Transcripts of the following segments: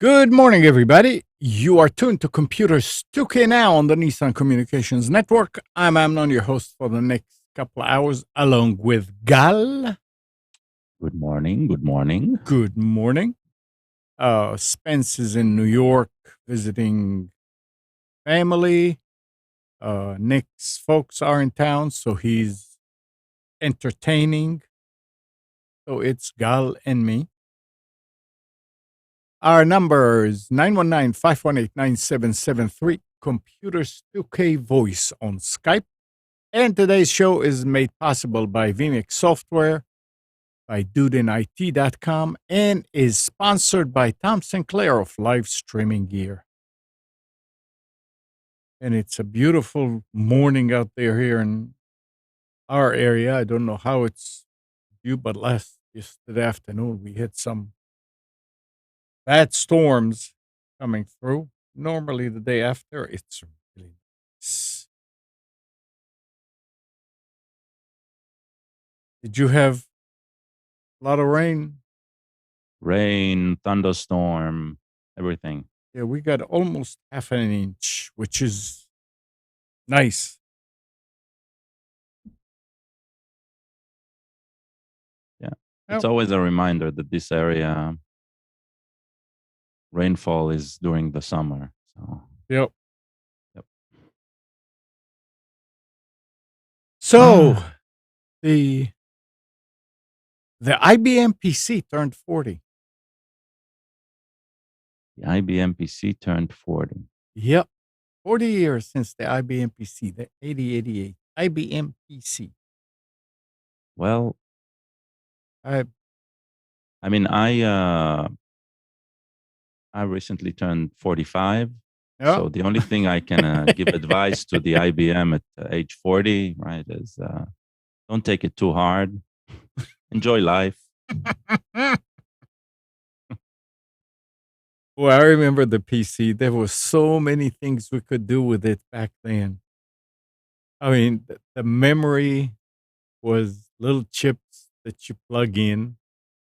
Good morning, everybody. You are tuned to Computers 2K now on the Nissan Communications Network. I'm Amnon, your host for the next couple of hours, along with Gal. Good morning. Good morning. Good morning. Spence is in New York visiting family. Nick's folks are in town, so he's entertaining. So it's Gal and me. Our number is 919-518-9773, Computers 2K Voice on Skype. And today's show is made possible by vMix Software, by DudeInIT.com, and is sponsored by Tom Sinclair of Live Streaming Gear. And it's a beautiful morning out there here in our area. I don't know how it's you, but yesterday afternoon we had some bad storms coming through. Normally the day after, it's really nice. Did you have a lot of rain? Rain, thunderstorm, everything. Yeah, we got almost half an inch, which is nice. Yeah. It's always a reminder that this area rainfall is during the summer. So Yep. So the IBM PC turned 40. The IBM PC turned 40. Yep. 40 years since the IBM PC, the 8088 IBM PC. Well, I recently turned 45. Yeah. So the only thing I can give advice to the IBM at age 40, right, is don't take it too hard. Enjoy life. Well, I remember the PC. There were so many things we could do with it back then. I mean, the memory was little chips that you plug in.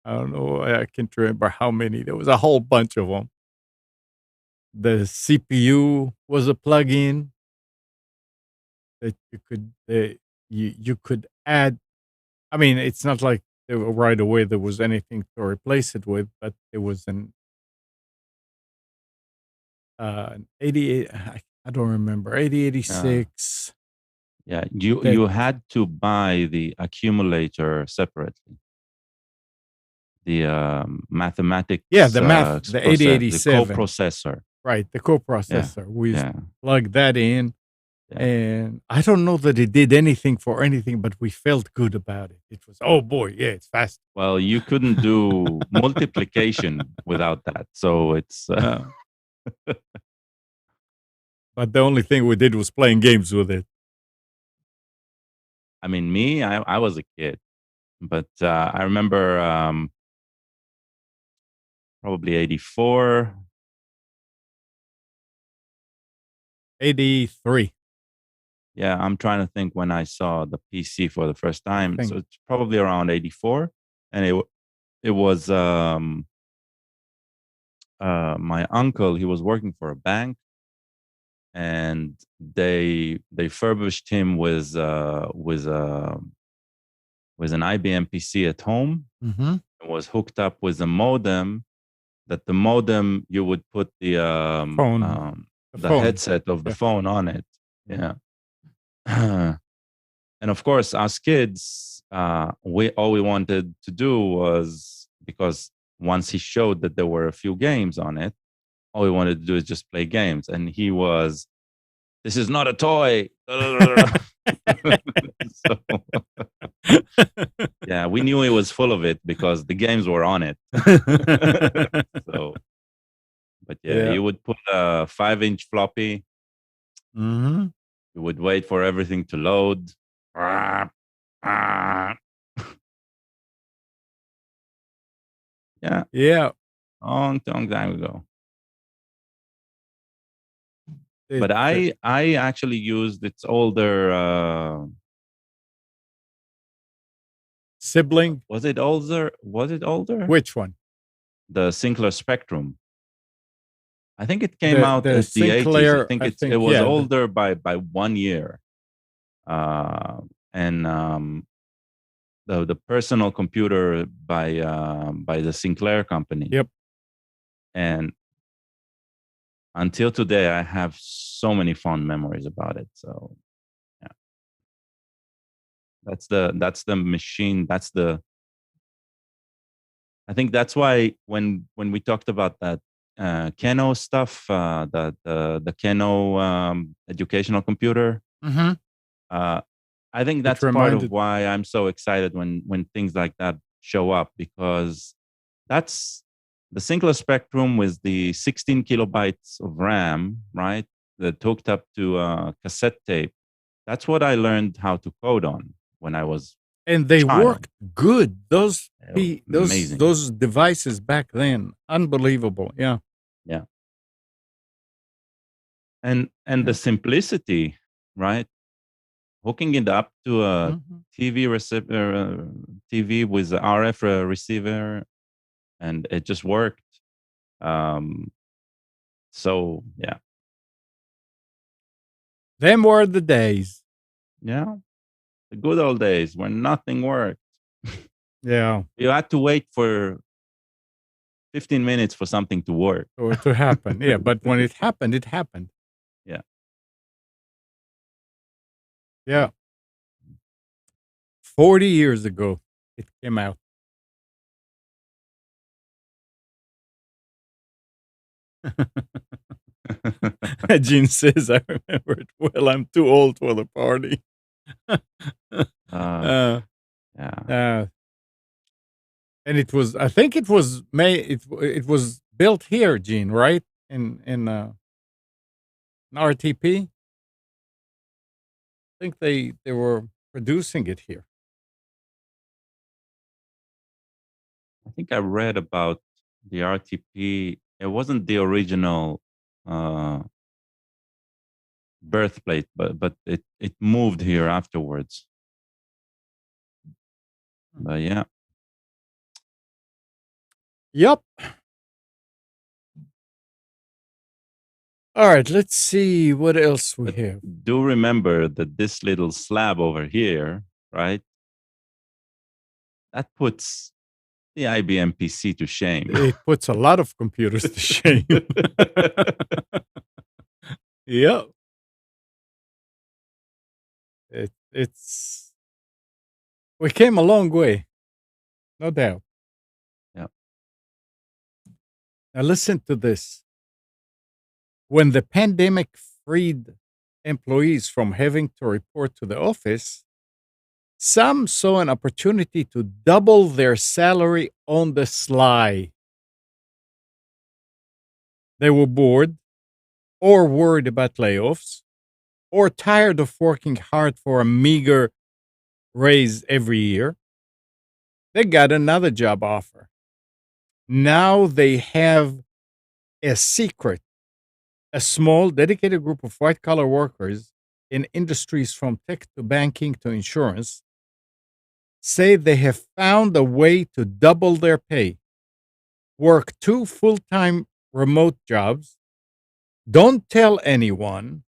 I don't know. I can't remember how many. There was a whole bunch of them. The CPU was a plug-in that you could add. I mean, it's not like right away there was anything to replace it with, but there was an 88. I don't remember 8086. Yeah, you had to buy the accumulator separately. The mathematics. Yeah, the 8087. The coprocessor. Right, the coprocessor. We plugged that in. And I don't know that it did anything for anything, but we felt good about it. It was, oh boy, yeah, it's fast. Well, you couldn't do multiplication without that. So it's... But the only thing we did was playing games with it. I mean, I was a kid. But I remember probably 84. 83. Yeah, I'm trying to think when I saw the PC for the first time. So it's probably around 84. And it was my uncle. He was working for a bank, and they furbished him with an IBM PC at home. Mm-hmm. It was hooked up with a modem. That the modem, you would put the phone. Headset of the phone on it. Yeah. And of course, us kids, we all we wanted to do was, because once he showed that there were a few games on it, all we wanted to do is just play games. And he was, this is not a toy. So, yeah, we knew he was full of it because the games were on it. So, but yeah, Yeah. you would put a 5-inch floppy. Mm-hmm. You would wait for everything to load. Yeah, Yeah. long time ago. It, But I actually used its older. sibling. Was it older? Was it older? Which one? The Sinclair Spectrum. I think it came out The at the 80s. I Sinclair. think I it think was yeah. older by 1 year. And the personal computer by the Sinclair company. Yep. And until today, I have so many fond memories about it. So yeah, that's the machine. I think that's why when we talked about that Keno stuff, the Keno educational computer, Mm-hmm. uh, I think It that's part of reminded. why I'm so excited when things like that show up, because that's the Sinclair Spectrum with the 16 kilobytes of RAM, right? That hooked up to a cassette tape. That's what I learned how to code on when I was And a they child. worked good. Those Amazing. those devices back then, unbelievable. Yeah. Yeah. And the Yeah. simplicity, right? Hooking it up to a Mhm. TV receiver, TV with the RF receiver, and it just worked. Um, so yeah, Them were the days. yeah, the good old days when nothing worked. Yeah. You had to wait for 15 minutes for something to work. Or to happen. Yeah. But when it happened, it happened. Yeah. Yeah. 40 years ago, it came out. Gene says, I remember it well. I'm too old for the party. uh, uh, yeah. uh, and it was, I think it was it was built here, Gene, right? In RTP. I think they were producing it here. I think I read about the RTP. It wasn't the original uh, birthplace, but it moved here afterwards. But yeah, Yep. All right, let's see what else we but have. do remember that this little slab over here, right? That puts the IBM PC to shame. It puts a lot of computers to shame. Yep. It's we came a long way, no doubt. Yeah. Now listen to this. When the pandemic freed employees from having to report to the office, some saw an opportunity to double their salary on the sly. They were bored or worried about layoffs or tired of working hard for a meager raise every year. They got another job offer. Now they have a secret. A small, dedicated group of white collar workers in industries from tech to banking to insurance say they have found a way to double their pay, work 2 full-time remote jobs, don't tell anyone,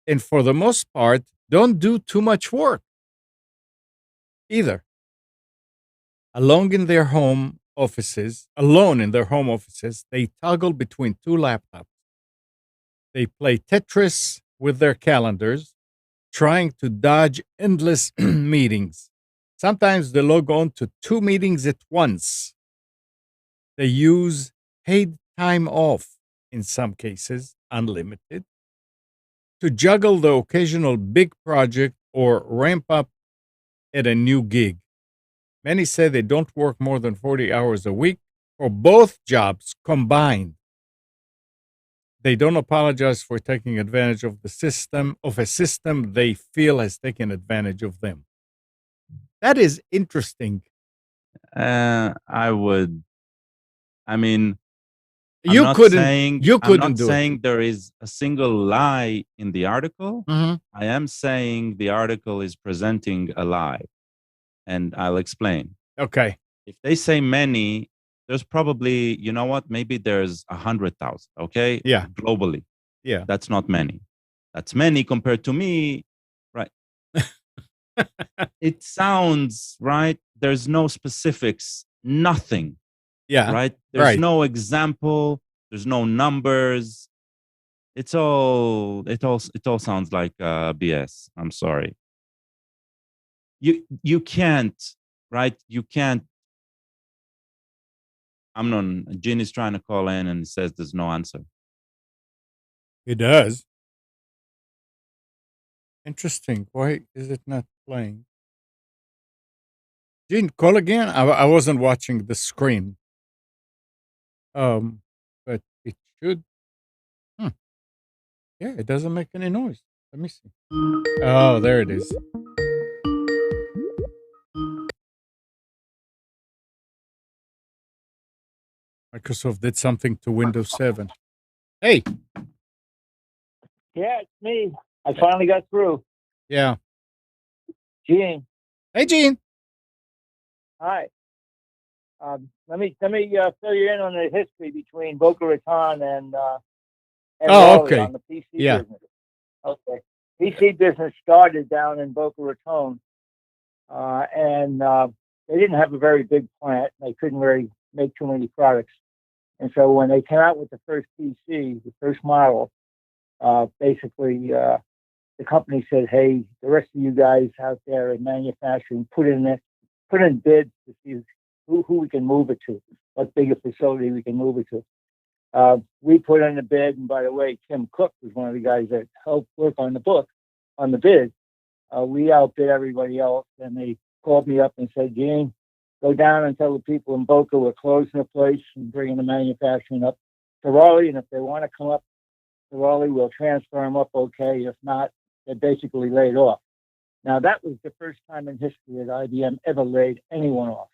and for the most part, don't do too much work either. Alone in their home offices, they toggle between two laptops. They play Tetris with their calendars, trying to dodge endless meetings, Sometimes they log on to 2 meetings at once. They use paid time off, in some cases, unlimited, to juggle the occasional big project or ramp up at a new gig. Many say they don't work more than 40 hours a week for both jobs combined. They don't apologize for taking advantage of a system they feel has taken advantage of them. That is interesting. I would. I mean, You couldn't I'm not do it. saying there is a single lie in the article. I am saying the article is presenting a lie, and I'll explain. Okay. If they say many, there's probably, you know what? Maybe there's 100,000. Okay. Yeah. Globally, Yeah. that's not many. That's many compared to me, right? It sounds right. There's no specifics, nothing. Yeah. Right? There's no example. There's no numbers. It all sounds like BS. I'm sorry. You can't, right? You can't. Amnon, Gene is trying to call in and says there's no answer. It does. Interesting. Why is it not playing? Gene, call again. I wasn't watching the screen. But it should. Yeah, it doesn't make any noise. Let me see. Oh, there it is. Microsoft did something to Windows 7. Hey. Yeah, it's me. I finally got through. Yeah. Gene. Hey, Gene. Hi. Let me fill you in on the history between Boca Raton and Raleigh okay. on the PC business. Okay. PC business started down in Boca Raton, and they didn't have a very big plant. They couldn't really make too many products. And so when they came out with the first PC, the first model, basically the company said, "Hey, the rest of you guys out there in manufacturing, put in bids to see who we can move it to, what bigger facility we can move it to." We put in a bid, and by the way, Tim Cook was one of the guys that helped work on the bid. We outbid everybody else, and they called me up and said, "Gene, go down and tell the people in Boca we're closing the place and bringing the manufacturing up to Raleigh, and if they want to come up to Raleigh, we'll transfer them up okay. If not, they're basically laid off." Now, that was the first time in history that IBM ever laid anyone off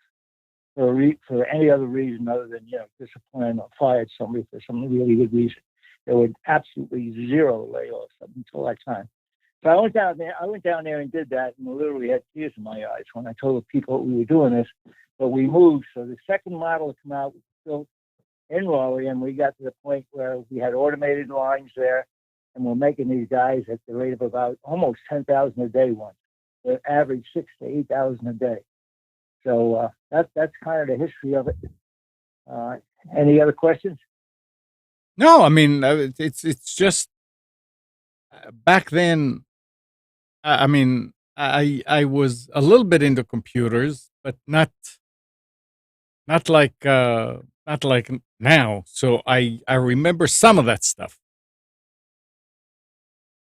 for any other reason other than, discipline or fired somebody for some really good reason. There were absolutely zero layoffs up until that time. So I went down there and did that, and literally had tears in my eyes when I told the people we were doing this. But we moved. So the second model to come out was built in Raleigh, and we got to the point where we had automated lines there, and we're making these guys at the rate of about almost 10,000 a day once. They average 6,000 to 8,000 a day. So that's kind of the history of it. Any other questions? No, I mean it's just back then. I mean, I was a little bit into computers, but not like now. So I remember some of that stuff.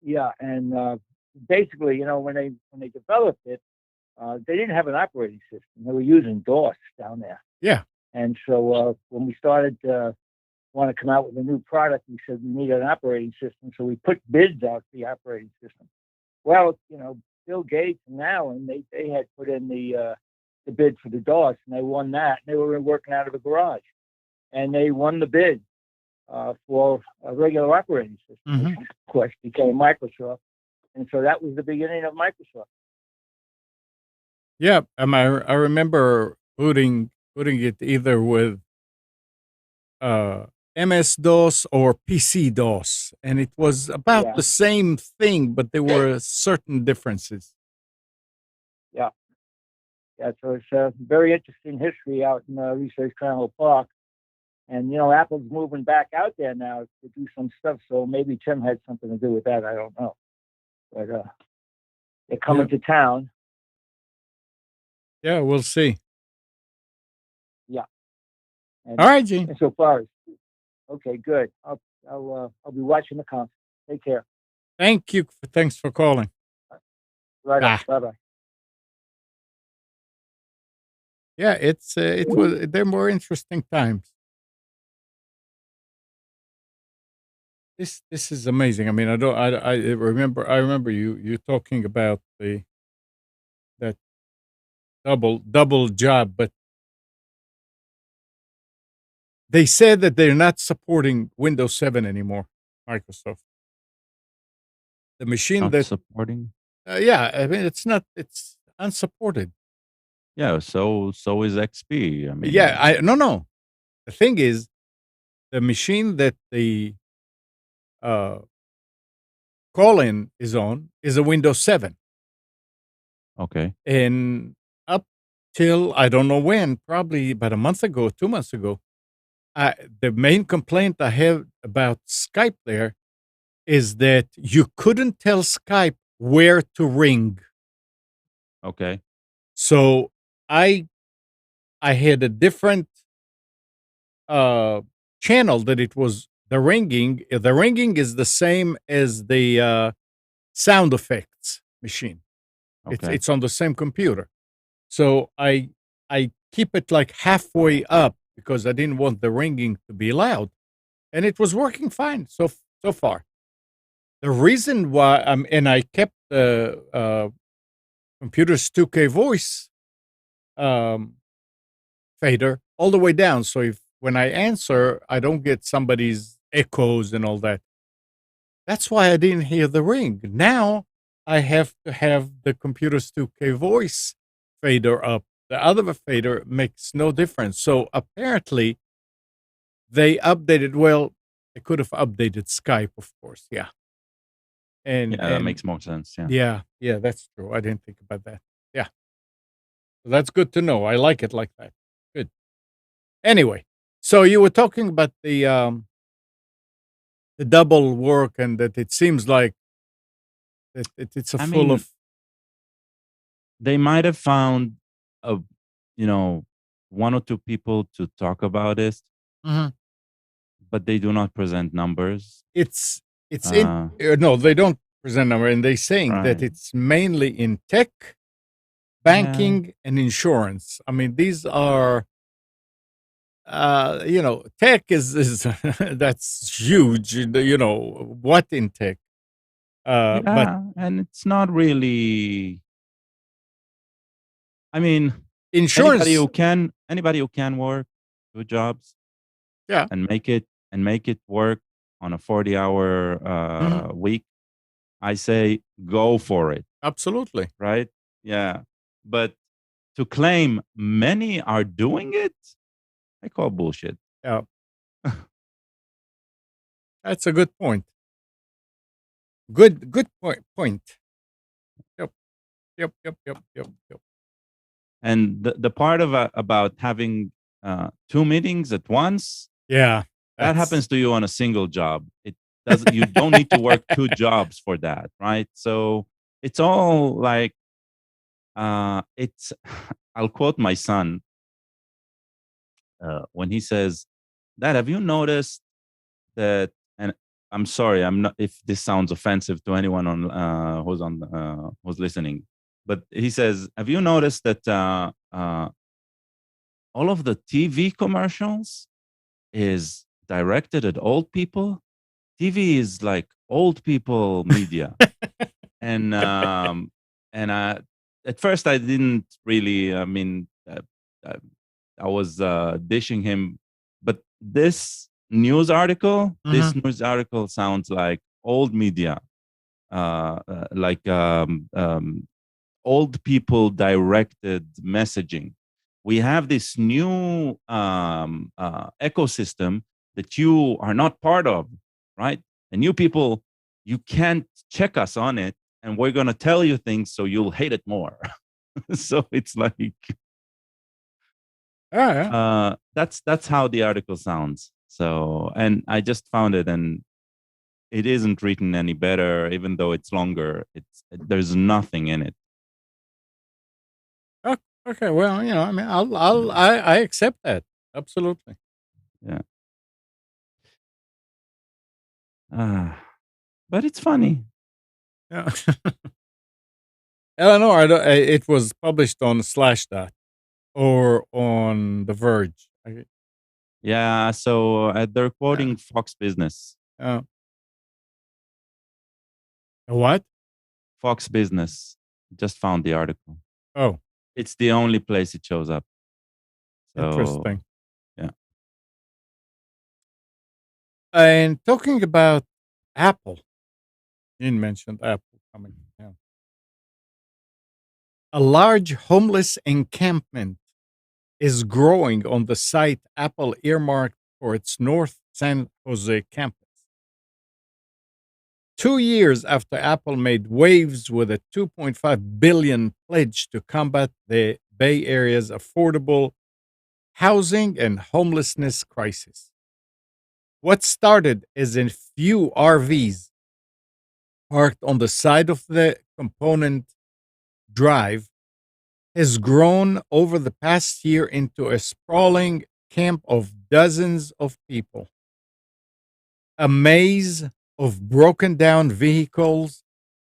Yeah, and basically, when they developed it, they didn't have an operating system. They were using DOS down there. Yeah. And so when we started want to come out with a new product, we said we need an operating system. So we put bids out for the operating system. Well, Bill Gates and Allen, they had put in the bid for the DOS, and they won that. And they were working out of a garage, and they won the bid for a regular operating system, which of course became Microsoft. And so that was the beginning of Microsoft. Yeah, I remember putting it either with MS DOS or PC DOS, and it was about the same thing, but there were certain differences. Yeah. So it's a very interesting history out in Research Triangle Park. And, Apple's moving back out there now to do some stuff. So maybe Tim had something to do with that. I don't know. But they're coming to town. Yeah, we'll see. Yeah. And, All right, Gene. and so far, okay, good. I'll be watching the conference. Take care. Thank you. Thanks for calling. Right on. Ah, Bye bye. yeah, they're more interesting times. This is amazing. I mean, I remember you talking about that double job, but they said that they're not supporting Windows 7 anymore. Microsoft, the machine Not that supporting. yeah, I mean it's unsupported. Yeah, so is XP. I Yeah, mean, no. The thing is, the machine that the uh, call in is on is a Windows 7. okay, And up till I don't know when, probably about a month ago, 2 months ago, the main complaint I have about Skype there is that you couldn't tell Skype where to ring. okay, So I I had a different uh, channel that it was the ringing. The ringing is the same as the sound effects machine. It's okay. it's on the same computer. So I keep it like halfway up because I didn't want the ringing to be loud, and it was working fine so far. The reason why and I kept the computer's 2K voice um, fader all the way down, so if when I answer, I don't get somebody's echoes and all that. That's why I didn't hear the ring. Now I have to have the computer's 2K voice fader up. The other fader makes no difference. So apparently they updated. Well, they could have updated Skype, of course. Yeah, and Yeah, that and makes more sense. Yeah. yeah, that's true. I didn't think about that. Yeah, so that's good to know. I like it like that. Good. Anyway, so you were talking about the double work and that it seems like it's a I full mean, of. they might have found a, you know, one or two people to talk about it, Mhm. but they do not present numbers. It's it's in Uh, no, they don't present number, and they're saying that right. it's mainly in tech, Yeah. banking, and insurance. I mean, these are tech is that's huge. What in tech? But Yeah, and it's not really. I mean, insurance, anybody who can work two jobs yeah, and make it work on a 40-hour mhm, week, I say go for it, absolutely, right? Yeah. But to claim many are doing it, I call bullshit. yeah, that's a good point. Good point. Yep, yep. And the part of about having two meetings at once, Yeah, that that's happens to you on a single job. It doesn't. You don't need to work two jobs for that, right? So it's all like it's. I'll quote my son when he says, "Dad, have you noticed that?" And I'm sorry, I'm not. If this sounds offensive to anyone who's listening, but he says, "Have you noticed that all of the TV commercials is directed at old people? TV is like old people media." And at first I didn't really. I mean, uh, I was dishing him, but this Mhm. news article sounds like old media, like old people directed messaging. We have this new ecosystem that you are not part of, right? And you people, you can't check us on it, and we're going to tell you things so you'll hate it more. So it's like Yeah. that's how the article sounds. So, and I just found it, and it isn't written any better, even though it's longer. There's nothing in it. Oh, Okay, well, I mean, I accept that. Absolutely. Yeah. But it's funny. Yeah. Eleanor, it was published on Slashdot or on The Verge. Yeah. So they're quoting Fox Business. Uh, what? Fox Business. Just found the article. Oh, It's the only place it shows up. So, interesting. yeah. And talking about Apple, you mentioned Apple coming down. A large homeless encampment is growing on the site Apple earmarked for its North San Jose campus. 2 years after Apple made waves with a $2.5 billion pledge to combat the Bay Area's affordable housing and homelessness crisis. What started as a few RVs parked on the side of the component drive has grown over the past year into a sprawling camp of dozens of people. A maze of broken down vehicles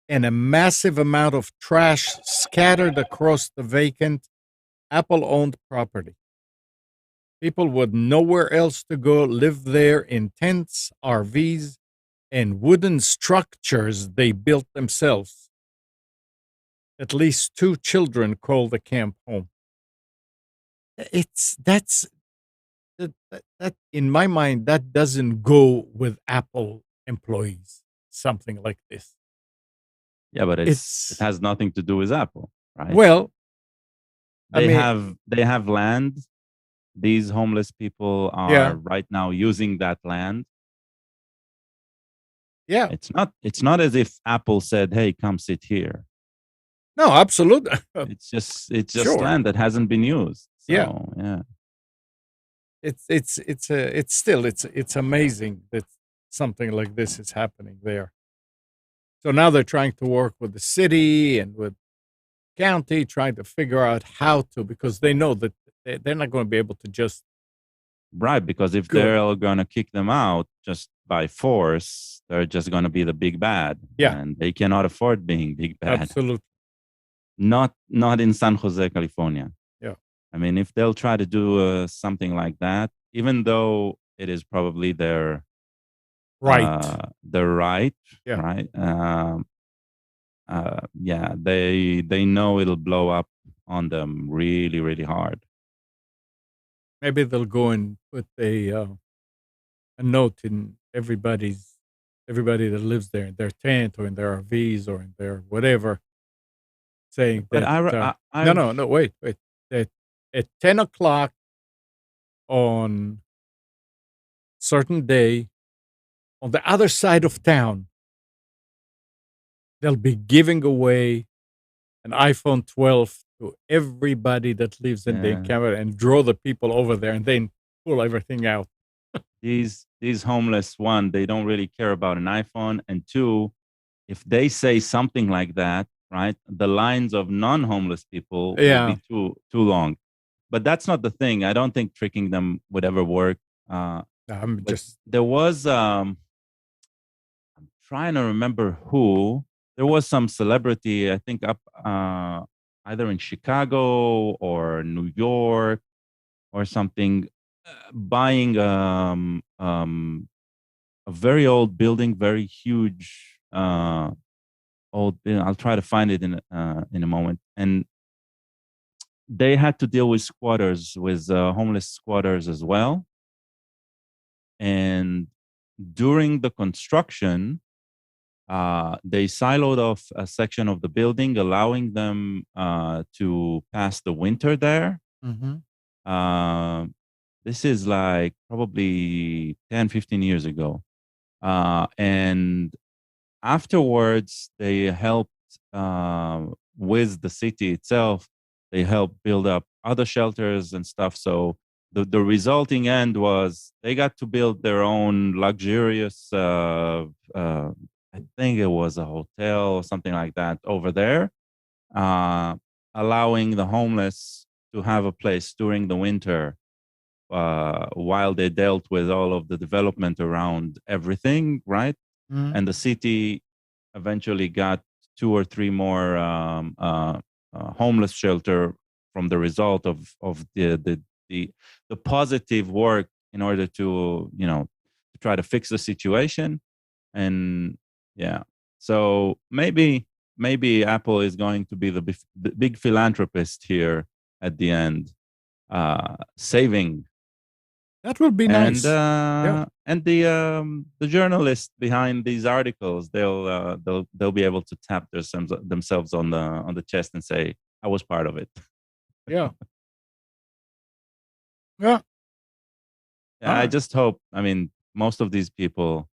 and a massive amount of trash scattered across the vacant Apple owned property. People with nowhere else to go live there in tents, RVs, and wooden structures they built themselves. At least 2 children call the camp home. That in my mind, that doesn't go with Apple employees, something like this. Yeah, but it It's has nothing to do with Apple, right? well, I They mean, have land. These homeless people are yeah, right now using that land. yeah, It's not as if Apple said, "Hey, come sit here." no, absolutely, It's just sure, land that hasn't been used. yeah. So, yeah. It's amazing that something like this is happening there. So now they're trying to work with the city and with county, trying to figure out how to, because they know that they're not going to be able to just Right, because if go. they're going to kick them out just by force, they're just going to be the big bad. Yeah, And they cannot afford being big bad. absolutely. Not in San Jose, California. Yeah, I mean, if they'll try to do something like that, even though it is probably right. their right, Yeah, right? Yeah, they know it'll blow up on them really, really hard. maybe they'll go and put a note in everybody that lives there in their tent or in their RVs or in their whatever, saying But that I've no, wait, that at 10 o'clock on certain day on the other side of town, they'll be giving away an iPhone 12 to everybody that lives in the yeah, encampment and draw the people over there and then pull everything out. these homeless, one, they don't really care about an iPhone, and two, if they say something like that, right, the lines of non-homeless people will Yeah, be too long. But that's not the thing. I don't think tricking them would ever work. I'm But just there was I'm trying to remember who. There was some celebrity, I think, up either in Chicago or New York or something, buying a very old building, very huge old building. I'll try to find it in a moment. And they had to deal with squatters, with homeless squatters as well. And during the construction, they siloed off a section of the building, allowing them to pass the winter there. mhm. Uh, this is like probably 10, 15 years ago. And afterwards, they helped with the city itself. They helped build up other shelters and stuff. So the resulting end was they got to build their own luxurious, I think it was a hotel or something like that over there. allowing the homeless to have a place during the winter while they dealt with all of the development around everything, right? Mhm. And the city eventually got 2 or 3 more homeless shelter from the result of the positive work in order to to try to fix the situation. And yeah, so maybe Apple is going to be the big philanthropist here at the end, saving. That would be And nice. Yeah. and the journalists behind these articles, they'll be able to tap themselves on the chest and say, I was part of it. Yeah. Yeah. Yeah, I Alright. just hope. I mean, most of these people,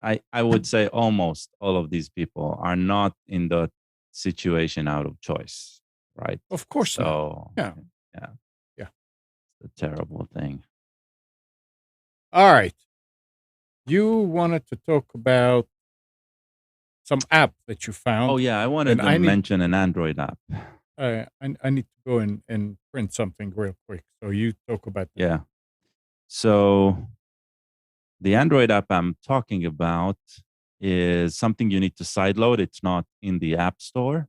I would say almost all of these people are not in the situation out of choice, right? Of course not. So Yeah. yeah, Yeah. it's a terrible thing. Alright. You wanted to talk about some app that you found, Oh yeah, I wanted and to mention an Android app. I need to go and print something real quick. So you talk about that. Yeah. So the Android app I'm talking about is something you need to sideload. It's not in the App Store.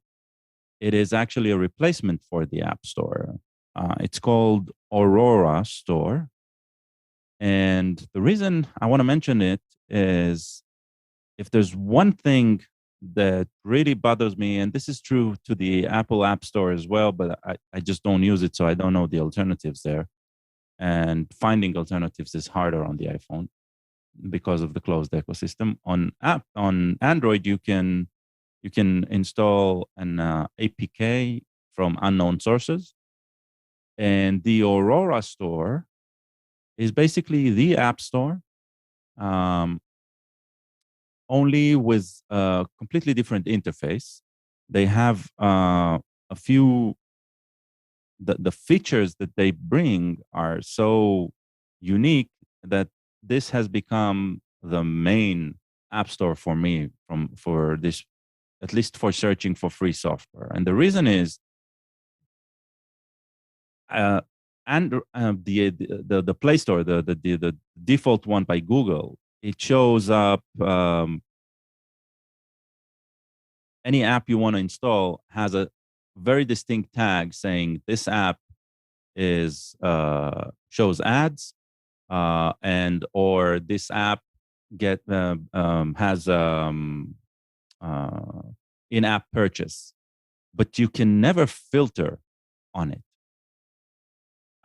It is actually a replacement for the App Store. It's called Aurora Store. And the reason I want to mention it is, if there's one thing that really bothers me, and this is true to the Apple App Store as well, but I just don't use it, so I don't know the alternatives there. And finding alternatives is harder on the iPhone because of the closed ecosystem. On Android, you can install an APK from unknown sources, and the Aurora Store is basically the App Store, only with a completely different interface. They have a few the features that they bring are so unique that this has become the main app store for me for this, at least for searching for free software. And the reason is, and the Play Store, the default one by Google, it shows up, any app you want to install has a very distinct tag saying this app is shows ads, and or this app has in-app purchase, but you can never filter on it.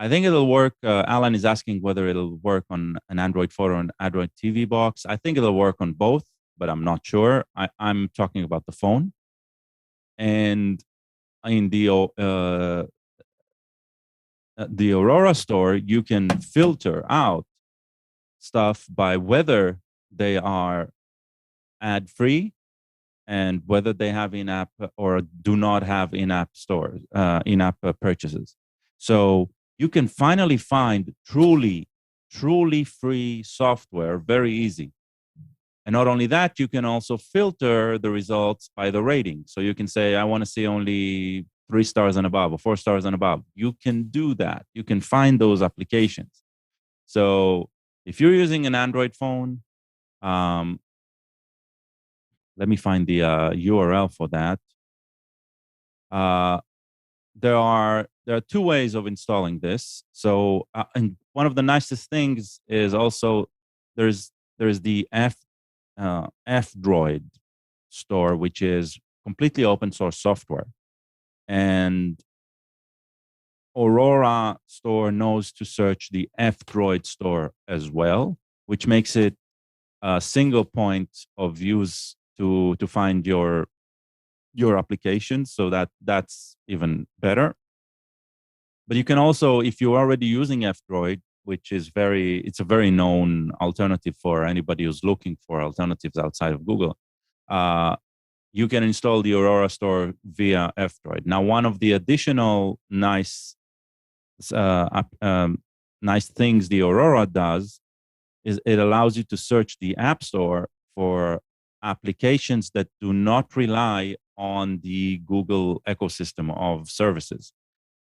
I think it'll work. Alan is asking whether it'll work on an Android phone or an Android TV box. I think it'll work on both, but I'm not sure. I'm talking about the phone. And in the Aurora store, you can filter out stuff by whether they are ad free and whether they have in-app or do not have in-app stores, in-app purchases. So you can finally find truly free software very easy. And not only that, you can also filter the results by the rating. So you can say, I want to see only 3 stars and above or 4 stars and above. You can do that. You can find those applications. So if you're using an Android phone, let me find the URL for that. There are 2 ways of installing this. So, and one of the nicest things is also there's the F-Droid store, which is completely open source software, and Aurora store knows to search the F-Droid store as well, which makes it a single point of use to find your applications. So that's even better. But you can also, if you're already using F-Droid, which is it's a very known alternative for anybody who's looking for alternatives outside of Google, you can install the Aurora store via F-Droid. Now, one of the additional nice things the Aurora does is it allows you to search the App Store for applications that do not rely on the Google ecosystem of services.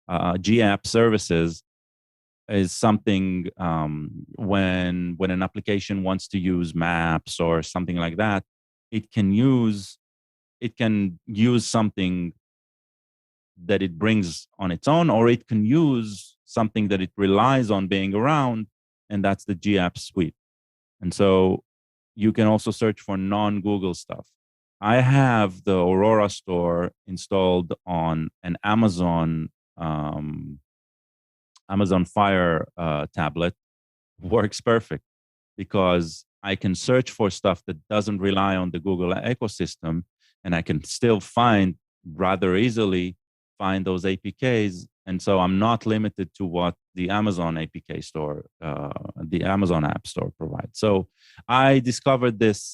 GApp services is something when an application wants to use maps or something like that, it can use something that it brings on its own, or it can use something that it relies on being around, and that's the GApp suite. And so you can also search for non-Google stuff. I have the Aurora store installed on an Amazon Fire tablet. Works perfect because I can search for stuff that doesn't rely on the Google ecosystem, and I can still rather easily find those APKs. And so I'm not limited to what the Amazon APK store, the Amazon App Store provides. So I discovered this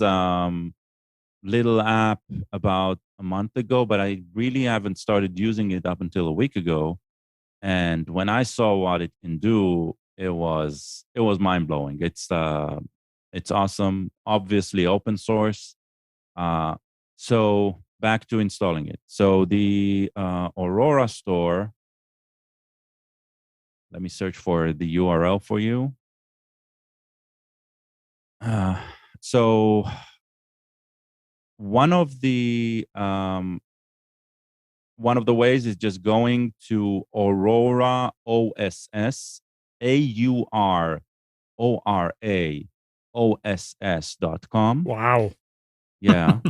little app about a month ago, but I really haven't started using it up until a week ago. And when I saw what it can do, it was mind blowing. It's awesome. Obviously, open source. So back to installing it. So the Aurora store. Let me search for the URL for you. So one of the ways is just going to Aurora OSS, AURORAOSS.com. Wow. Yeah.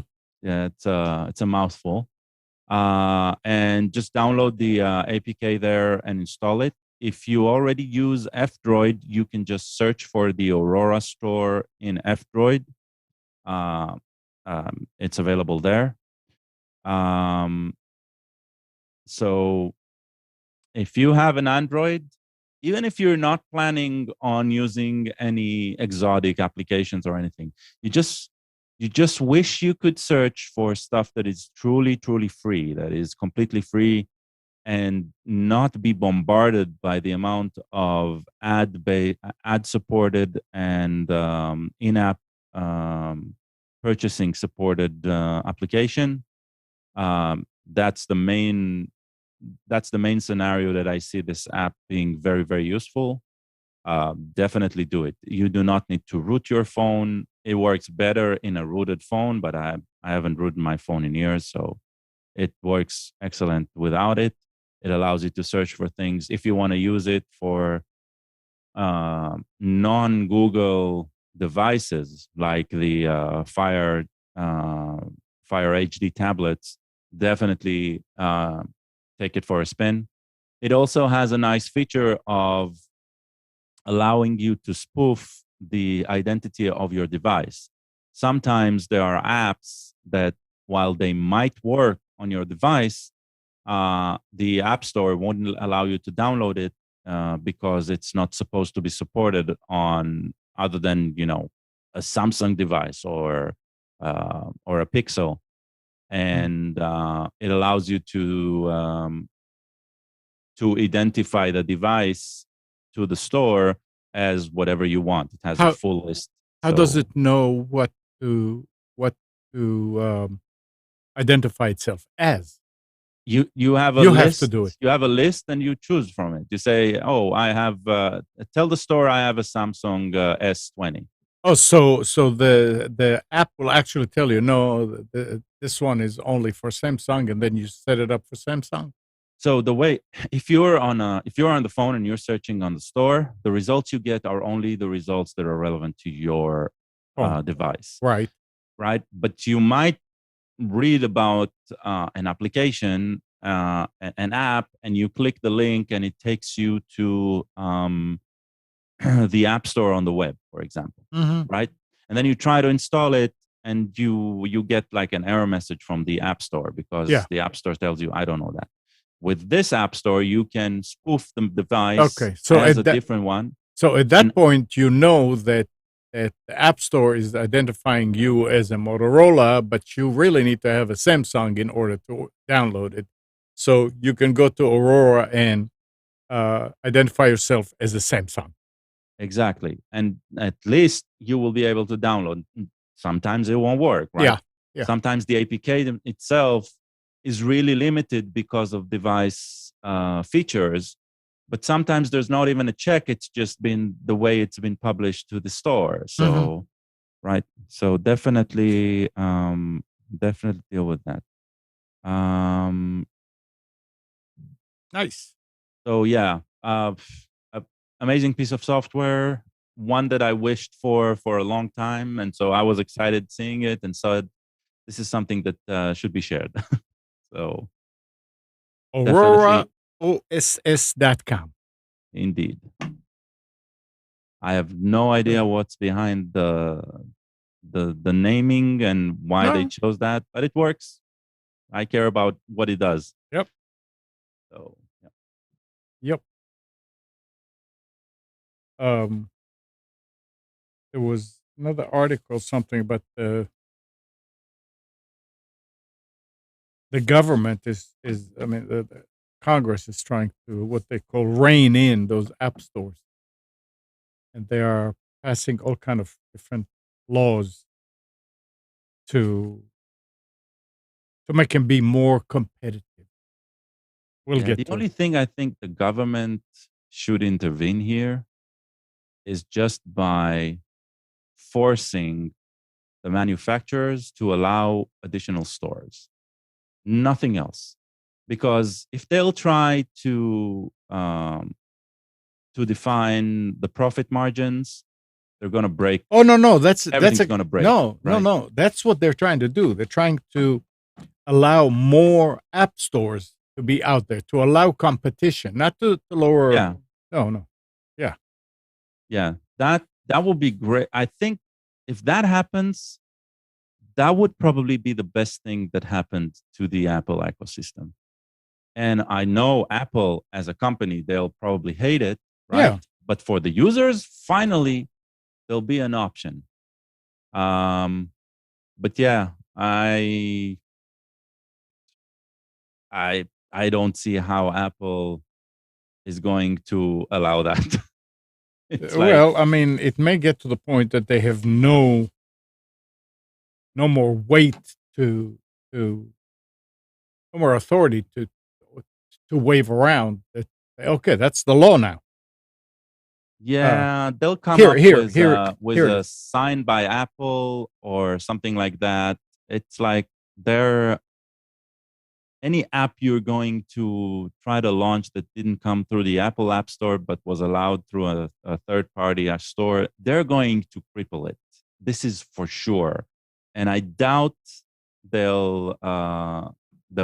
Yeah, it's a mouthful. And just download the APK there and install it. If you already use F-Droid, you can just search for the Aurora store in F-Droid. It's available there. So if you have an Android, even if you're not planning on using any exotic applications or anything, you just wish you could search for stuff that is truly, truly free, that is completely free, and not be bombarded by the amount of ad-supported and in-app purchasing supported application. That's the main scenario that I see this app being very, very useful. Definitely do it. You do not need to root your phone. It works better in a rooted phone, but I haven't rooted my phone in years, so it works excellent without it. It allows you to search for things. If you want to use it for non-Google devices like the Fire HD tablets, definitely take it for a spin. It also has a nice feature of allowing you to spoof the identity of your device. Sometimes there are apps that, while they might work on your device, the App Store won't allow you to download it because it's not supposed to be supported on other than, a Samsung device or a Pixel. And it allows you to identify the device to the store as whatever you want. It has a full list. How does it know what to identify itself as? You have a You list. have to do it. You have a list and you choose from it. You say, "Oh, I have." Tell the store I have a Samsung S20. Oh, so the app will actually tell you, no, this one is only for Samsung, and then you set it up for Samsung. So the way, if you're on the phone and you're searching on the store, the results you get are only the results that are relevant to your device. Right. Right. But you might read about an application, an app, and you click the link and it takes you to the App Store on the web, for example. Mm-hmm. Right. And then you try to install it and you get like an error message from the App Store because the App Store tells you, I don't know that. With this App Store, you can spoof the device as a different one. So at that point, you know that the App Store is identifying you as a Motorola, but you really need to have a Samsung in order to download it. So you can go to Aurora and identify yourself as a Samsung. Exactly. And at least you will be able to download. Sometimes it won't work, right? Yeah. Sometimes the APK itself is really limited because of device features. But sometimes there's not even a check. It's just been the way it's been published to the store. So, right. So definitely deal with that. Nice. So yeah, amazing piece of software. One that I wished for a long time, and so I was excited seeing it, and said, "This is something that should be shared." So Aurora definitely, OSS.com. indeed, I have no idea what's behind the naming and why they No. chose that, but it works. I care about what it does. Yep. So yeah. Yep. There was another article, something about the government is I mean the Congress is trying to what they call rein in those app stores, and they are passing all kind of different laws to make them be more competitive. We'll Yeah, get the to only it. thing I think the government should intervene here is just by forcing the manufacturers to allow additional stores. Nothing else. Because if they'll try to define the profit margins, they're going to break. Oh no, that's Everything's going to break. no, right? no. That's what they're trying to do. They're trying to allow more app stores to be out there, to allow competition, not to lower. Yeah. No. Yeah. That would be great. I think if that happens, that would probably be the best thing that happened to the Apple ecosystem. And I know Apple as a company, they'll probably hate it, right? Yeah. But for the users, finally, there'll be an option. But yeah, I don't see how Apple is going to allow that. It's like, Well, I mean, it may get to the point that they have no more weight to no more authority to wave around. That okay, that's the law now. yeah, they'll come Here, up here, with here, with here it a is. sign by Apple or something like that. It's like they're any app you're going to try to launch that didn't come through the Apple App Store but was allowed through a third party app store, they're going to cripple it. This is for sure. And I doubt they'll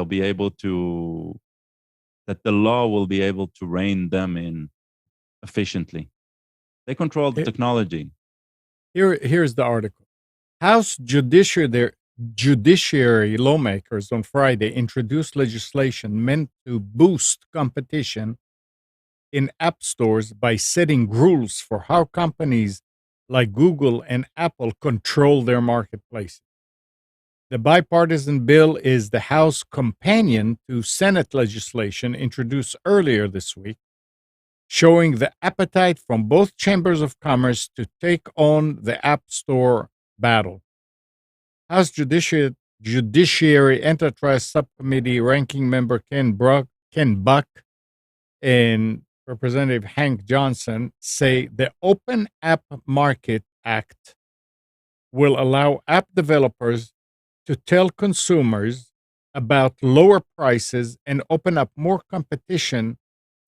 be able to, that the law will be able to rein them in efficiently. They control the technology. Here's the article. House judiciary lawmakers on Friday introduced legislation meant to boost competition in app stores by setting rules for how companies like Google and Apple control their marketplace. The bipartisan bill is the House companion to Senate legislation introduced earlier this week, showing the appetite from both chambers of commerce to take on the App Store battle. House Judiciary Antitrust Subcommittee ranking member Ken Buck and Representative Hank Johnson say the Open App Market Act will allow app developers to tell consumers about lower prices and open up more competition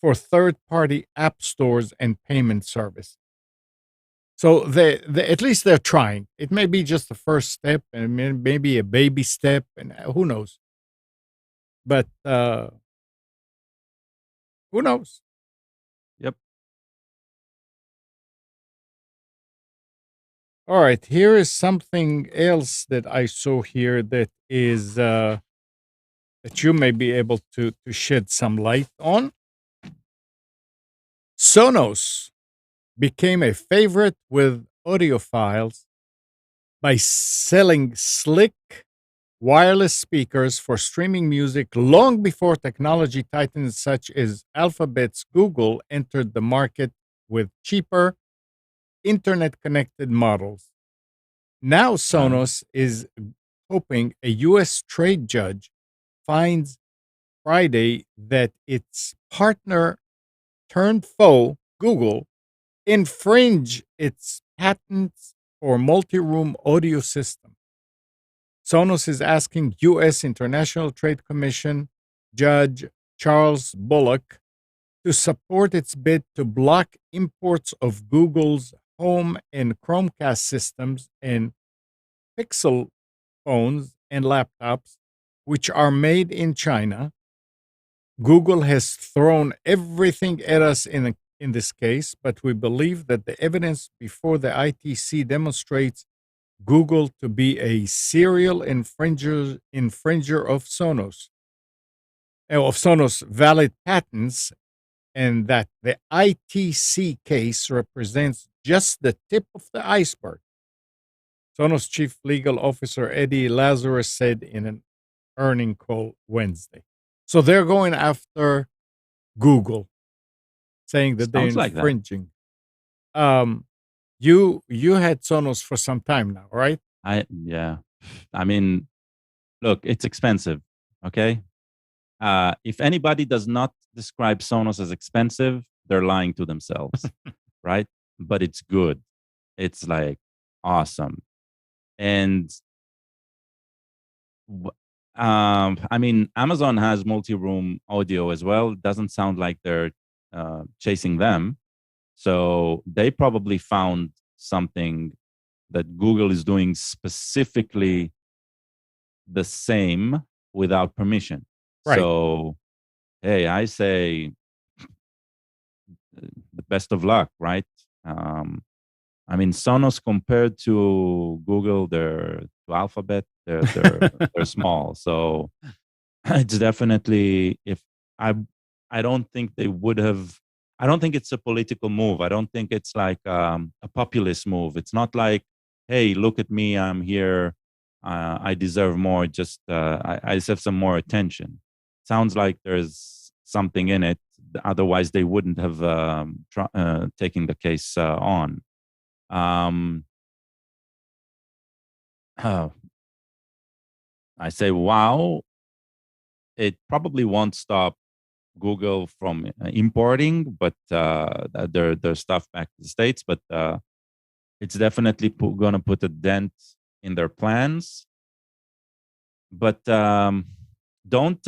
for third-party app stores and payment service. So they at least they're trying. It may be just the first step, and maybe a baby step, and who knows. But who knows? Yep. All right, here is something else that I saw here that is that you may be able to shed some light on. Sonos became a favorite with audiophiles by selling slick wireless speakers for streaming music long before technology titans such as Alphabet's Google entered the market with cheaper internet connected models. Now Sonos is hoping a U.S. trade judge finds Friday that its partner turned foe, Google, infringe its patents for multi-room audio system. Sonos is asking U.S. International Trade Commission Judge Charles Bullock to support its bid to block imports of Google's Home and Chromecast systems and Pixel phones and laptops, which are made in China. Google has thrown everything at us in this case, but we believe that the evidence before the ITC demonstrates Google to be a serial infringer of Sonos valid patents, and that the ITC case represents just the tip of the iceberg. Sonos chief legal officer Eddie Lazarus said in an earning call Wednesday. So they're going after Google, saying that they're Sounds like that. infringing. You had Sonos for some time now, right? Yeah. I mean, look, it's expensive. Okay. If anybody does not describe Sonos as expensive, they're lying to themselves, right? But it's good. It's like awesome. And I mean, Amazon has multi-room audio as well. It doesn't sound like they're chasing them. So they probably found something that Google is doing specifically the same without permission. Right. So, hey, I say the best of luck, right? I mean, Sonos compared to Google, to Alphabet, they're small. So it's definitely I don't think they would have. I don't think it's a political move. I don't think it's like a populist move. It's not like, hey, look at me, I'm here. I deserve more. Just I deserve some more attention. Sounds like there's something in it. Otherwise, they wouldn't have taken the case on. I say, wow, it probably won't stop Google from importing, but their stuff back to the States. But it's definitely going to put a dent in their plans. But don't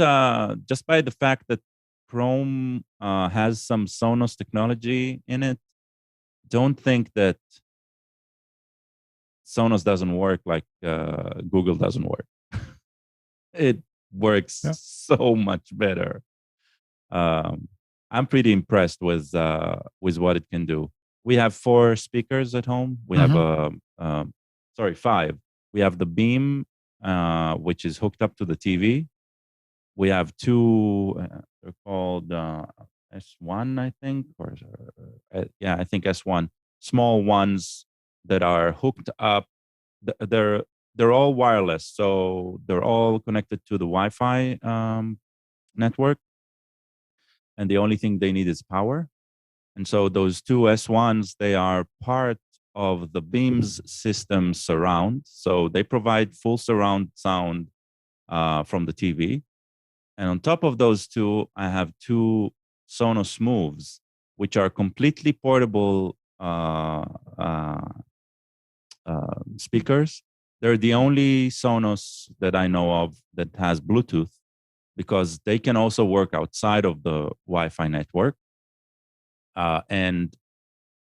just by the fact that Chrome has some Sonos technology in it, don't think that Sonos doesn't work like Google doesn't work. It works so much better. I'm pretty impressed with what it can do. We have 4 speakers at home. We have 5. We have the Beam, which is hooked up to the TV. We have 2. They're called S1, I think, or yeah, I think S1. Small ones that are hooked up. They're all wireless, so they're all connected to the Wi-Fi network, and the only thing they need is power. And so those 2 S1s, they are part of the Beam's system surround. So they provide full surround sound from the TV. And on top of those 2, I have 2 Sonos Moves, which are completely portable speakers. They're the only Sonos that I know of that has Bluetooth, because they can also work outside of the Wi-Fi network. And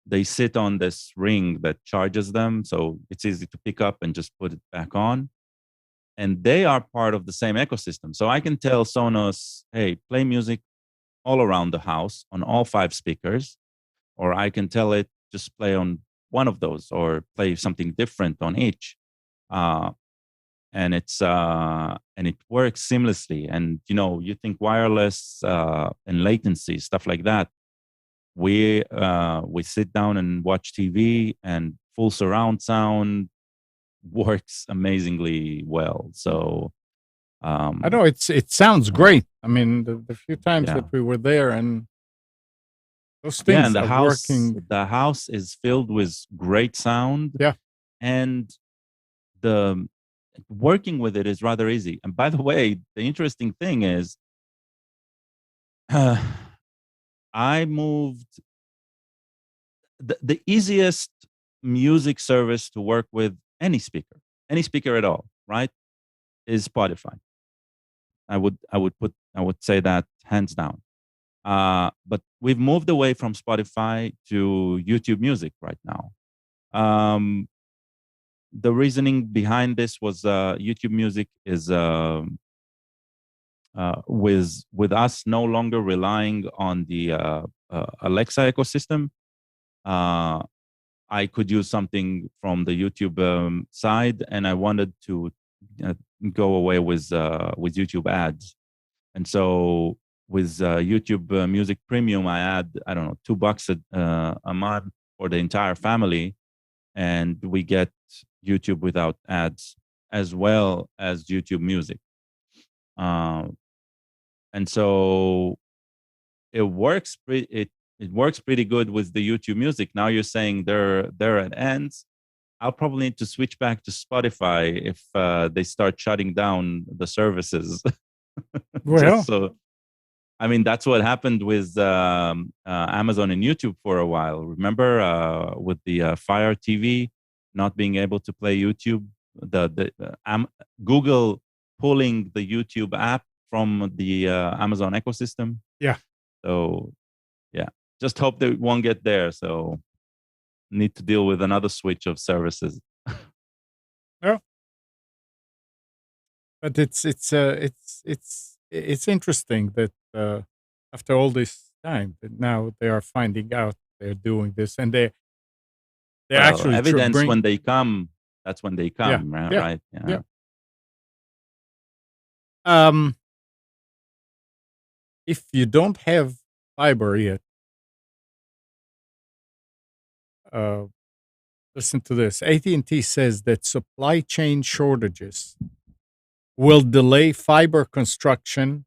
they sit on this ring that charges them. So it's easy to pick up and just put it back on. And they are part of the same ecosystem. So I can tell Sonos, hey, play music all around the house on all 5 speakers. Or I can tell it, just play on one of those or play something different on each. And it works seamlessly. And you think wireless and latency, stuff like that. We sit down and watch TV, and full surround sound works amazingly well. So I know it sounds great. I mean, the few times that we were there, and those things and the are house, working. the house is filled with great sound. Yeah. And the working with it is rather easy. And by the way, the interesting thing is, I moved the easiest music service to work with any speaker at all, right, is Spotify. I would say that hands down. But we've moved away from Spotify to YouTube Music right now. The reasoning behind this was YouTube Music is with us no longer relying on the Alexa ecosystem. I could use something from the YouTube side, and I wanted to go away with YouTube ads. And so with YouTube Music Premium, I add, I don't know, $2 a month for the entire family, and we get YouTube without ads as well as YouTube Music. And so it works it works pretty good with the YouTube Music. Now you're saying they're at ends. I'll probably need to switch back to Spotify if they start shutting down the services. Well, Just so, I mean, that's what happened with Amazon and YouTube for a while. Remember with the Fire TV not being able to play YouTube, Google pulling the YouTube app from the Amazon ecosystem. yeah. So, yeah, just hope they won't get there. So, need to deal with another switch of services. Yeah. But it's interesting that after all this time, that now they are finding out they're doing this, and they Well, actually evidence bring. when they come. That's when they come, right? yeah, Right? yeah. If you don't have fiber yet, listen to this. AT&T says that supply chain shortages will delay fiber construction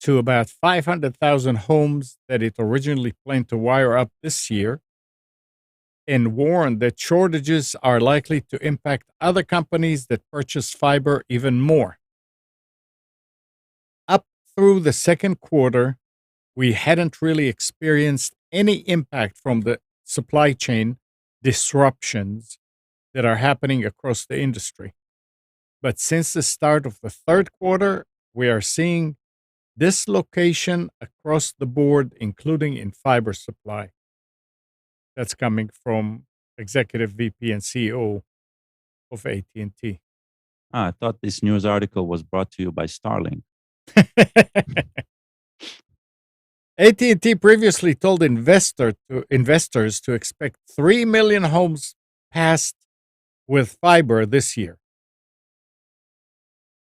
to about 500,000 homes that it originally planned to wire up this year, and warned that shortages are likely to impact other companies that purchase fiber even more. Up through the second quarter, we hadn't really experienced any impact from the supply chain disruptions that are happening across the industry. But since the start of the third quarter, we are seeing dislocation across the board, including in fiber supply. That's coming from Executive VP and CEO of AT&T. I thought this news article was brought to you by Starlink. AT&T previously told investors to expect 3 million homes passed with fiber this year.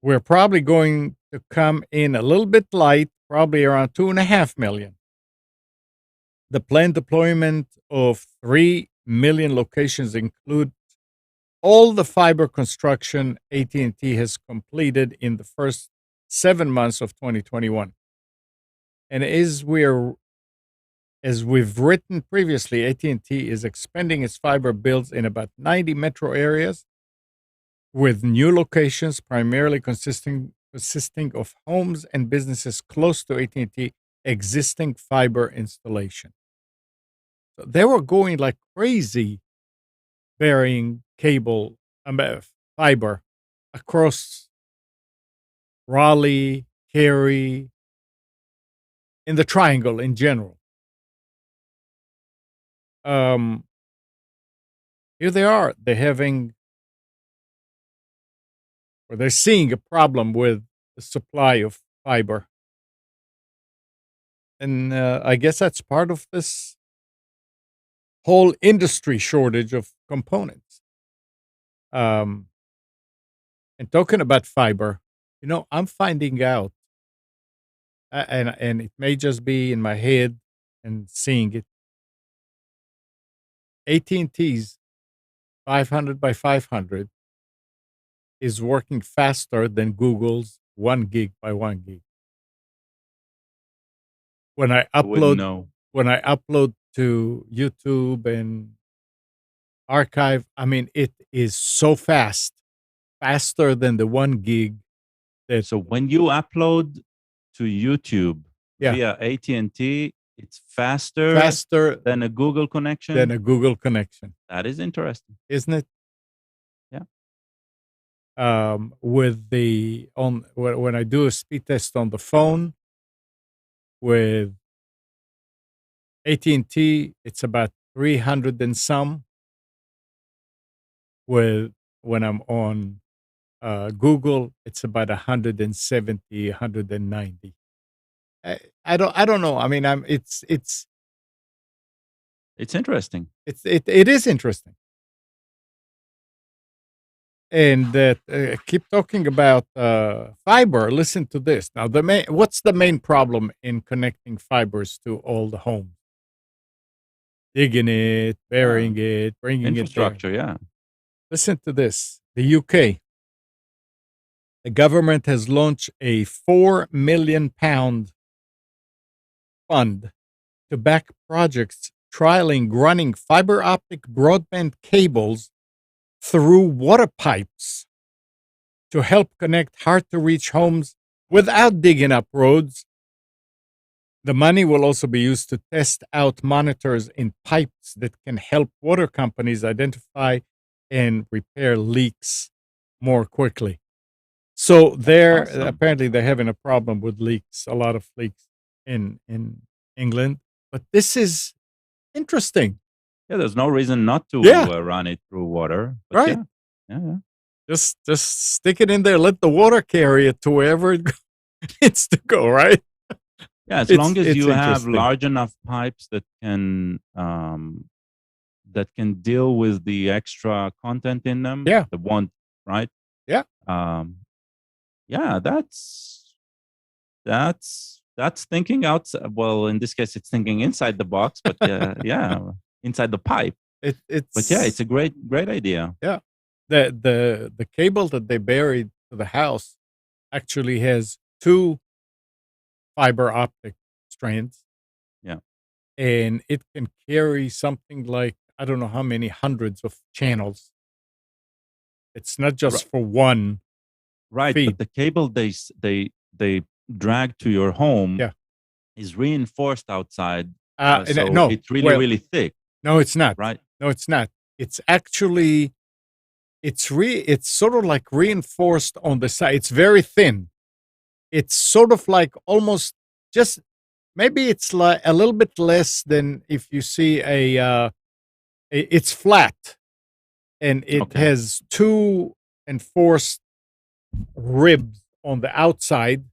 We're probably going to come in a little bit light, probably around 2.5 million. The planned deployment of 3 million locations include all the fiber construction AT&T has completed in the first 7 months of 2021. And as we've written previously, AT&T is expanding its fiber builds in about 90 metro areas, with new locations primarily consisting of homes and businesses close to AT&T existing fiber installation. So they were going like crazy, burying fiber across Raleigh, Cary, in the triangle in general. Here they are. They're seeing a problem with the supply of fiber. And I guess that's part of this whole industry shortage of components. And talking about fiber, I'm finding out, and it may just be in my head and seeing it. AT&T's 500 by 500 is working faster than Google's 1 gig by 1 gig. When I upload to YouTube and archive, I mean, it is so fast. faster than the 1 gig. So when you upload to YouTube Yeah. via AT&T, it's faster than a Google connection. That is interesting, isn't it? Yeah. With when I do a speed test on the phone with AT&T, it's about 300 and some. When I'm on Google, it's about 170, 190. I don't know. I mean, it's interesting. It is interesting. And keep talking about fiber. Listen to this. Now, what's the main problem in connecting fibers to all the homes? Digging it, burying it, bringing infrastructure, it there. Yeah. Listen to this. The UK. The government has launched a £4 million fund to back projects trialing running fiber optic broadband cables through water pipes to help connect hard-to-reach homes without digging up roads. The money will also be used to test out monitors in pipes that can help water companies identify and repair leaks more quickly. So apparently they're having a problem with leaks, a lot of leaks in England. But this is interesting. Yeah, there's no reason not to run it through water. But right. Yeah. Just stick it in there. Let the water carry it to wherever it needs to go, right? Yeah, as long as you have large enough pipes that can deal with the extra content in them. Yeah. The one, right? Yeah. Yeah, that's thinking outside. Well, in this case, it's thinking inside the box, but yeah, inside the pipe. But yeah, it's a great idea. Yeah, the cable that they buried to the house actually has 2 fiber optic strands. Yeah, and it can carry something like I don't know how many hundreds of channels. It's not just for one. Right, feed. but the cable they drag to your home is reinforced outside. So no, it's really thick. No, it's not. Right? No, it's not. It's actually it's sort of like reinforced on the side. It's very thin. It's sort of like almost just maybe it's like a little bit less than if you see it's flat and it has 2 enforced ribs on the outside,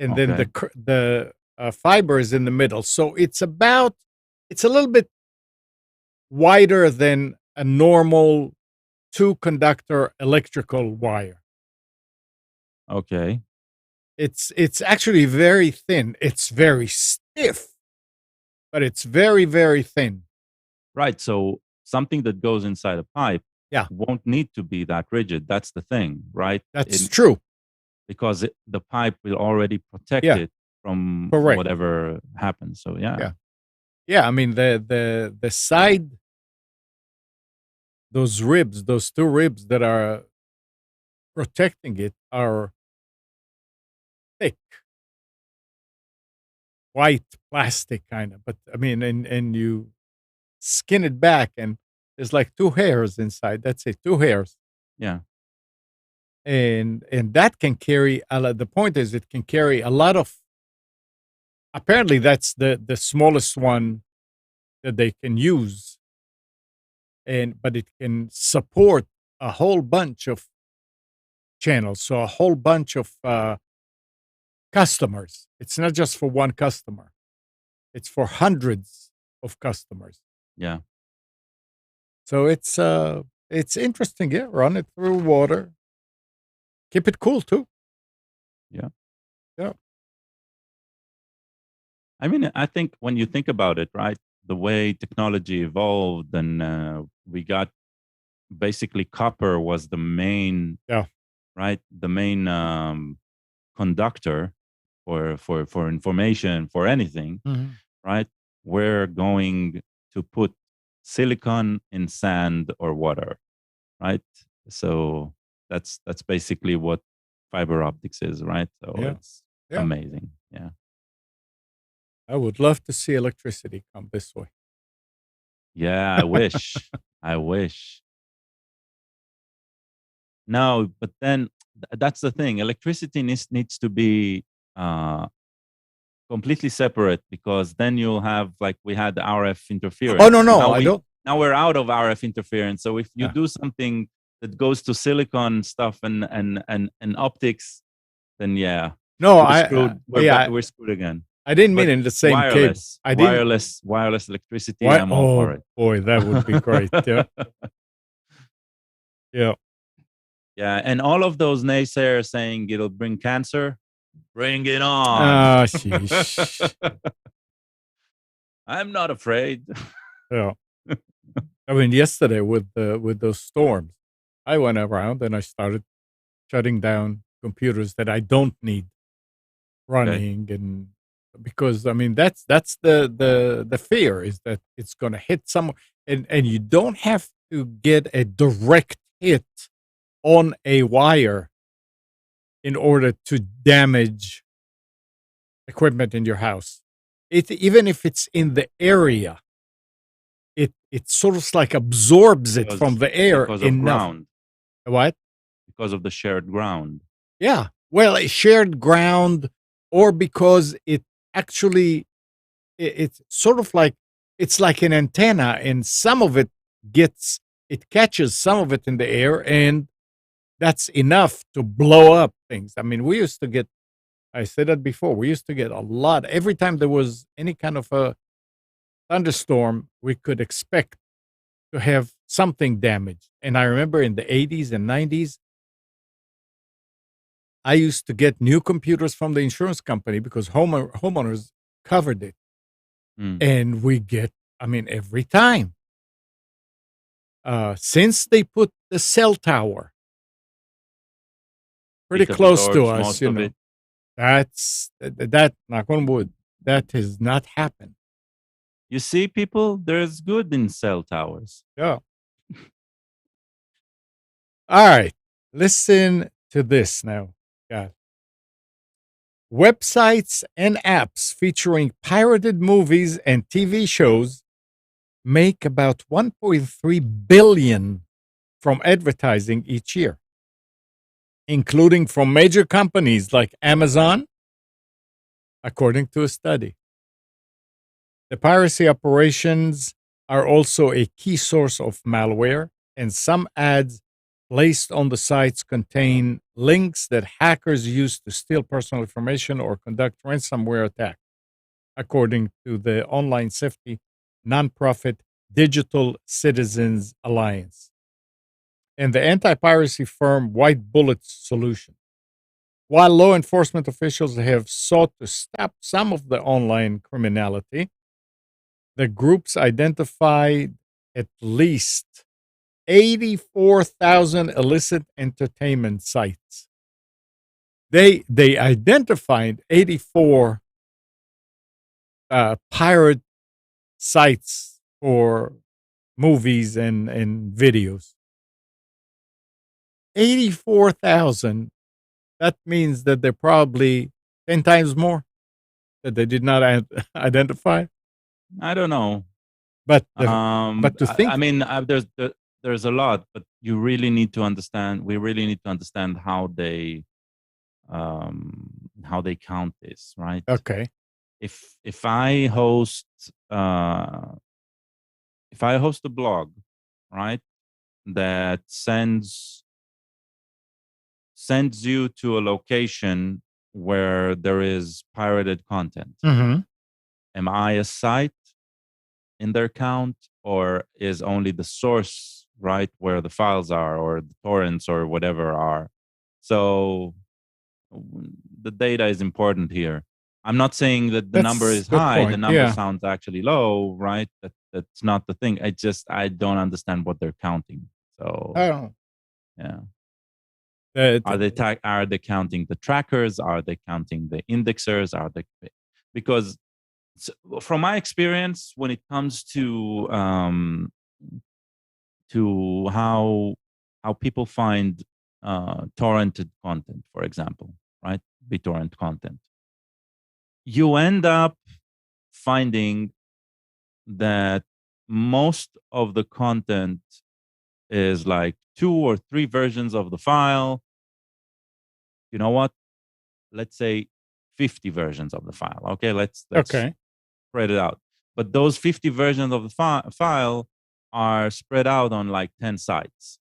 and then the fiber is in the middle. So it's a little bit wider than a normal 2-conductor electrical wire. Okay. It's actually very thin. It's very stiff, but it's very, very thin. Right. So something that goes inside a pipe won't need to be that rigid. That's the thing, right? That's true. Because the pipe will already protect it from whatever happens. So yeah. I mean the side, those 2 ribs that are protecting it are thick, white plastic kind of. But I mean, and you skin it back, and there's like 2 hairs inside. That's it, 2 hairs. Yeah. And that can carry a lot. The point is, it can carry a lot of. Apparently, that's the smallest one that they can use, but it can support a whole bunch of channels, so a whole bunch of customers. It's not just for one customer; it's for hundreds of customers. Yeah. So it's interesting. Yeah, run it through water. Keep it cool too. Yeah. Yeah. I mean, I think when you think about it, right, the way technology evolved, and we got basically copper was the main, right, the main conductor for information, for anything, right? We're going to put silicon in sand or water, right? So That's basically what fiber optics is, right? So Yeah. it's Yeah. amazing. Yeah. I would love to see electricity come this way. Yeah, I wish. I wish. No, but then that's the thing. Electricity needs to be completely separate, because then you'll have, like, we had RF interference. Oh, no, I don't. Now we're out of RF interference. So if you Yeah. do something that goes to silicon stuff and optics, then yeah, No, we're screwed. We're screwed again. I didn't mean But in the same cable. wireless electricity. Why? I'm all for Oh it. boy, that would be great. Yeah. Yeah. Yeah, and all of those naysayers saying it'll bring cancer, bring it on. Ah, sheesh. I'm not afraid. Yeah. I mean, yesterday with those storms, I went around and I started shutting down computers that I don't need running, and because I mean that's the fear is that it's going to hit someone, and you don't have to get a direct hit on a wire in order to damage equipment in your house. It, even if it's in the area, it sort of like absorbs it from the air because of enough. ground. What? Because of the shared ground. Yeah. Well, a shared ground, or because it actually it's sort of like, it's like an antenna, and some of it catches some of it in the air, and that's enough to blow up things. I mean, we used to get, I said that before, we used to get a lot. Every time there was any kind of a thunderstorm, we could expect to have something damaged. And I remember in the 80s and 90s, I used to get new computers from the insurance company because homeowners covered it. And we get, I mean, every time. Since they put the cell tower pretty close to us, you know, that, knock on wood, that has not happened. You see, people, there's good in cell towers. Yeah. All right. Listen to this now, guys. Websites and apps featuring pirated movies and TV shows make about 1.3 billion from advertising each year, including from major companies like Amazon, according to a study. The piracy operations are also a key source of malware, and some ads placed on the sites contain links that hackers use to steal personal information or conduct ransomware attacks, according to the online safety nonprofit Digital Citizens Alliance and the anti-piracy firm White Bullet Solutions. While law enforcement officials have sought to stop some of the online criminality, the groups identified at least 84,000 illicit entertainment sites. They identified 84 pirate sites for movies and videos. 84,000. That means that they're probably 10 times more that they did not identify. I don't know. But to think, I mean, there's a lot, but you really need to understand. We really need to understand how they count this, right? Okay. If I host a blog, right, that sends you to a location where there is pirated content, am I a site in their count, or is only the source, right, where the files are, or the torrents or whatever are? So the data is important here. I'm not saying that the number is high. Point. The number sounds actually low, right? That's not the thing. I don't understand what they're counting. So I don't know. Yeah. Are they counting the trackers? Are they counting the indexers? Because from my experience, when it comes to how people find torrented content, for example, right? BitTorrent content. You end up finding that most of the content is like 2 or 3 versions of the file. You know what? Let's say 50 versions of the file. Okay, let's Okay. spread it out. But those 50 versions of the file are spread out on like 10 sites,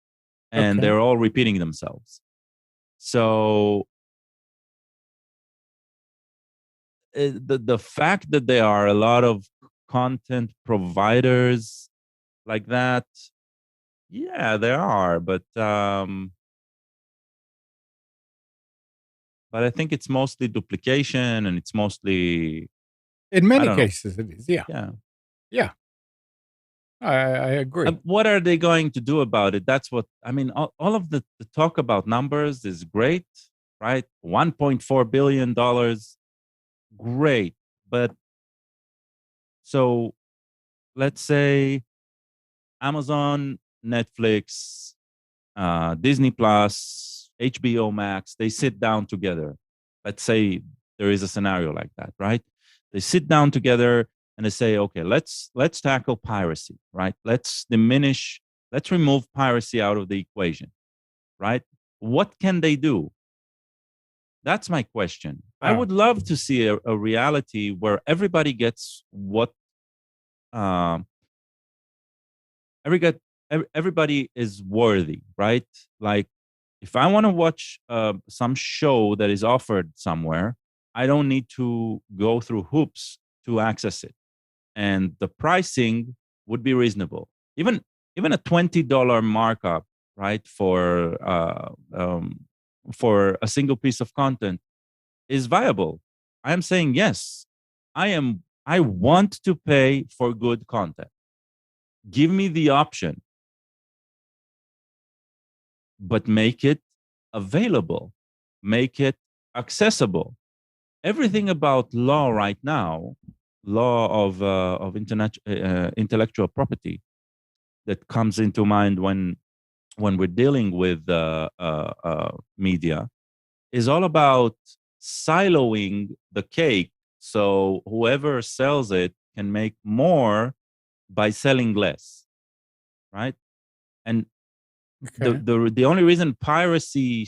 and Okay. they're all repeating themselves. So the fact that there are a lot of content providers like that, yeah, there are, but I think it's mostly duplication, and it's mostly, In I many don't know. cases, it is. Yeah. Yeah. Yeah. I agree. What are they going to do about it? That's what I mean. All of the talk about numbers is great, right? $1.4 billion, great. But so let's say Amazon, Netflix, Disney Plus, HBO Max, they sit down together. Let's say there is a scenario like that, right? They sit down together and they say, okay, let's tackle piracy, right? Let's remove piracy out of the equation, right? What can they do? That's my question. I would love to see a reality where everybody gets what everybody is worthy, right? Like, if I want to watch some show that is offered somewhere, I don't need to go through hoops to access it, and the pricing would be reasonable. Even a $20 markup, right, for a single piece of content is viable. I am saying yes. I want to pay for good content. Give me the option, but make it available, make it accessible. Everything about law right now, law of intellectual property, that comes into mind when we're dealing with media, is all about siloing the cake, so whoever sells it can make more by selling less, right? And Okay. the only reason piracy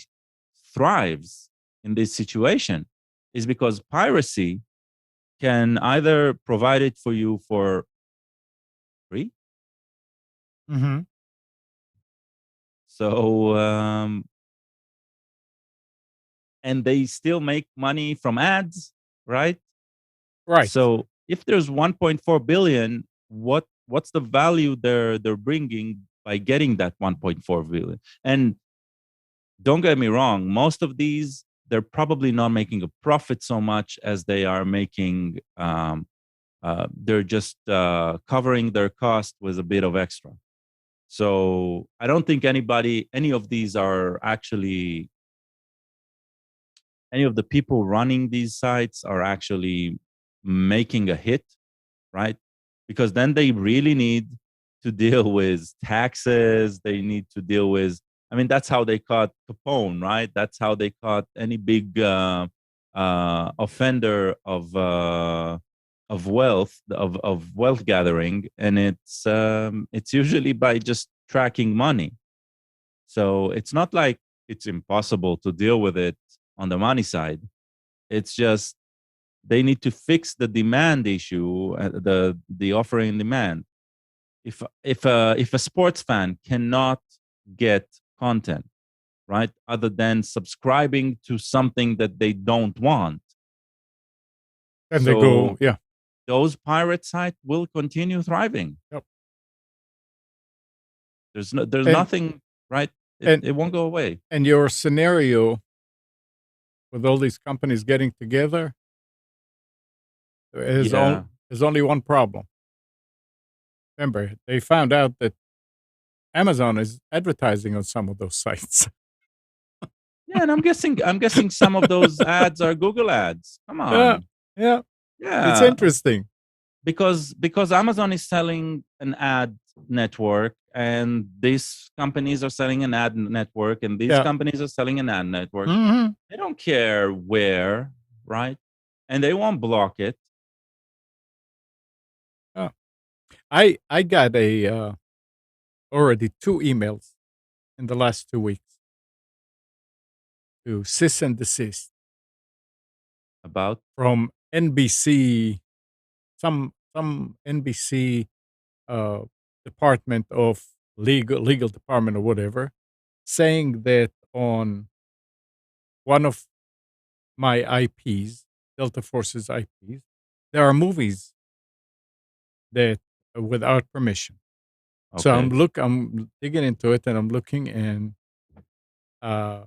thrives in this situation is because piracy can either provide it for you for free. Mm-hmm. So and they still make money from ads, right? Right. So if there's 1.4 billion, what's the value they're bringing by getting that 1.4 billion? And don't get me wrong, most of these, they're probably not making a profit so much as they are making they're just covering their cost with a bit of extra. So I don't think any of these are actually, any of the people running these sites are actually making a hit, right? Because then they really need to deal with taxes. They need to deal with, I mean, that's how they caught Capone, right? That's how they caught any big offender of wealth gathering, and it's usually by just tracking money. So it's not like it's impossible to deal with it on the money side. It's just they need to fix the demand issue, the offering and demand. If a sports fan cannot get content, right, other than subscribing to something that they don't want, And so they go, yeah. those pirate sites will continue thriving. Yep. There's And- nothing, right? It won't go away. And your scenario with all these companies getting together is only one problem. Remember, they found out that Amazon is advertising on some of those sites. Yeah, and I'm guessing some of those ads are Google ads. Come on. Yeah. Yeah. It's interesting. Because Amazon is selling an ad network, and these companies are selling an ad network, and these Yeah. companies are selling an ad network. Mm-hmm. They don't care where, right? And they won't block it. Oh. I got already 2 emails in the last 2 weeks to cease and desist About from NBC, some NBC department of legal department or whatever, saying that on one of my IPs, Delta Force's IPs, there are movies that without permission. So okay. I'm digging into it and I'm looking, and uh,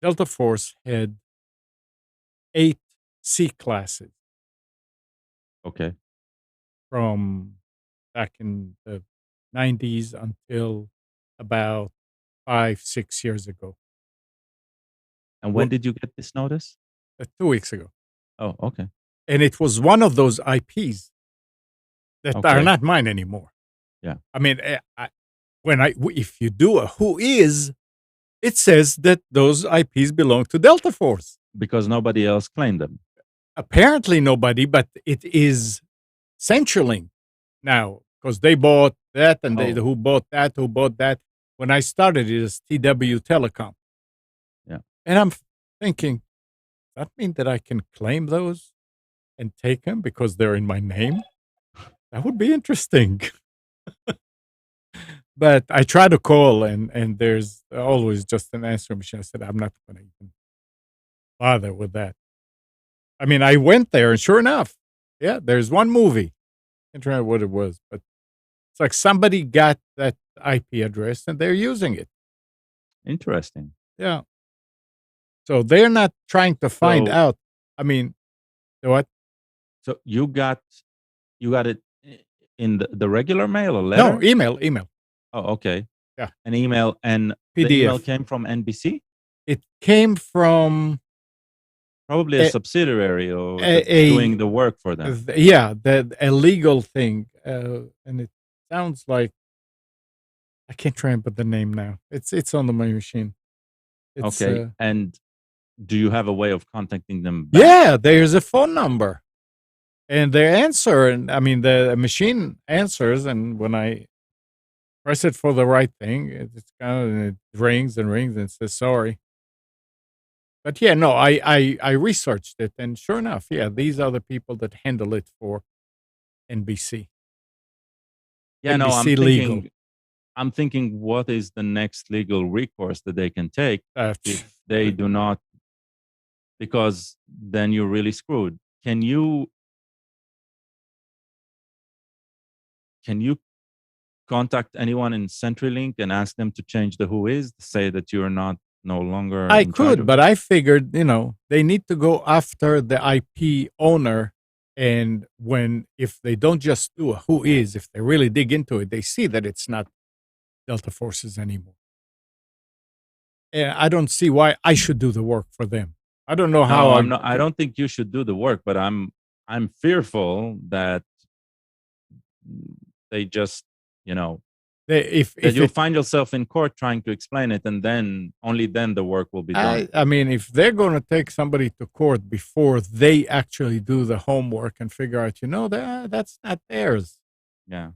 Delta Force had 8 C classes Okay. from back in the 90s until about 5-6 years ago. And when What did you get this notice? 2 weeks ago, Oh, okay. and it was one of those IPs that are Okay. not mine anymore. Yeah. I mean, if you do a who is, it says that those IPs belong to Delta Force. Because nobody else claimed them. Apparently, nobody, but it is CenturyLink now because they bought that, and they Oh. who bought that. When I started, it was TW Telecom. Yeah. And I'm thinking, does that mean that I can claim those and take them because they're in my name? That would be interesting. But I try to call, and there's always just an answering machine. I said, I'm not going to even bother with that. I mean, I went there, and sure enough, yeah, there's one movie. I can't remember what it was, but it's like somebody got that IP address and they're using it. Interesting. Yeah. So they're not trying to find So out. I mean, what? so you got it in the regular mail, a letter? No, email. Oh, okay. Yeah. An email, and the PDF. email came from NBC? It came from Probably a subsidiary or that's doing the work for them. Yeah, a legal thing, and it sounds like I can't remember the name now. It's on my machine. It's, Okay. And do you have a way of contacting them back? yeah, there's a phone number, and they answer, and I mean the machine answers, and when I press it for the right thing, it's kind of it rings and rings and says sorry. But yeah, no, I researched it, and sure enough, yeah, these are the people that handle it for NBC. Yeah, no, NBC Legal. I'm thinking what is the next legal recourse that they can take if they do not, because then you're really screwed. Can you contact anyone in CenturyLink and ask them to change the who is, say that you're not no longer I in charge could, of but it? I figured, they need to go after the IP owner. And if they don't just do a who is, if they really dig into it, they see that it's not Delta Forces anymore. And I don't see why I should do the work for them. I don't know how No, I'm not. I don't think you should do the work, but I'm fearful that they just, if that you'll it, find yourself in court trying to explain it, and then only then the work will be done. I mean, if they're going to take somebody to court before they actually do the homework and figure out, that's not theirs, Yeah.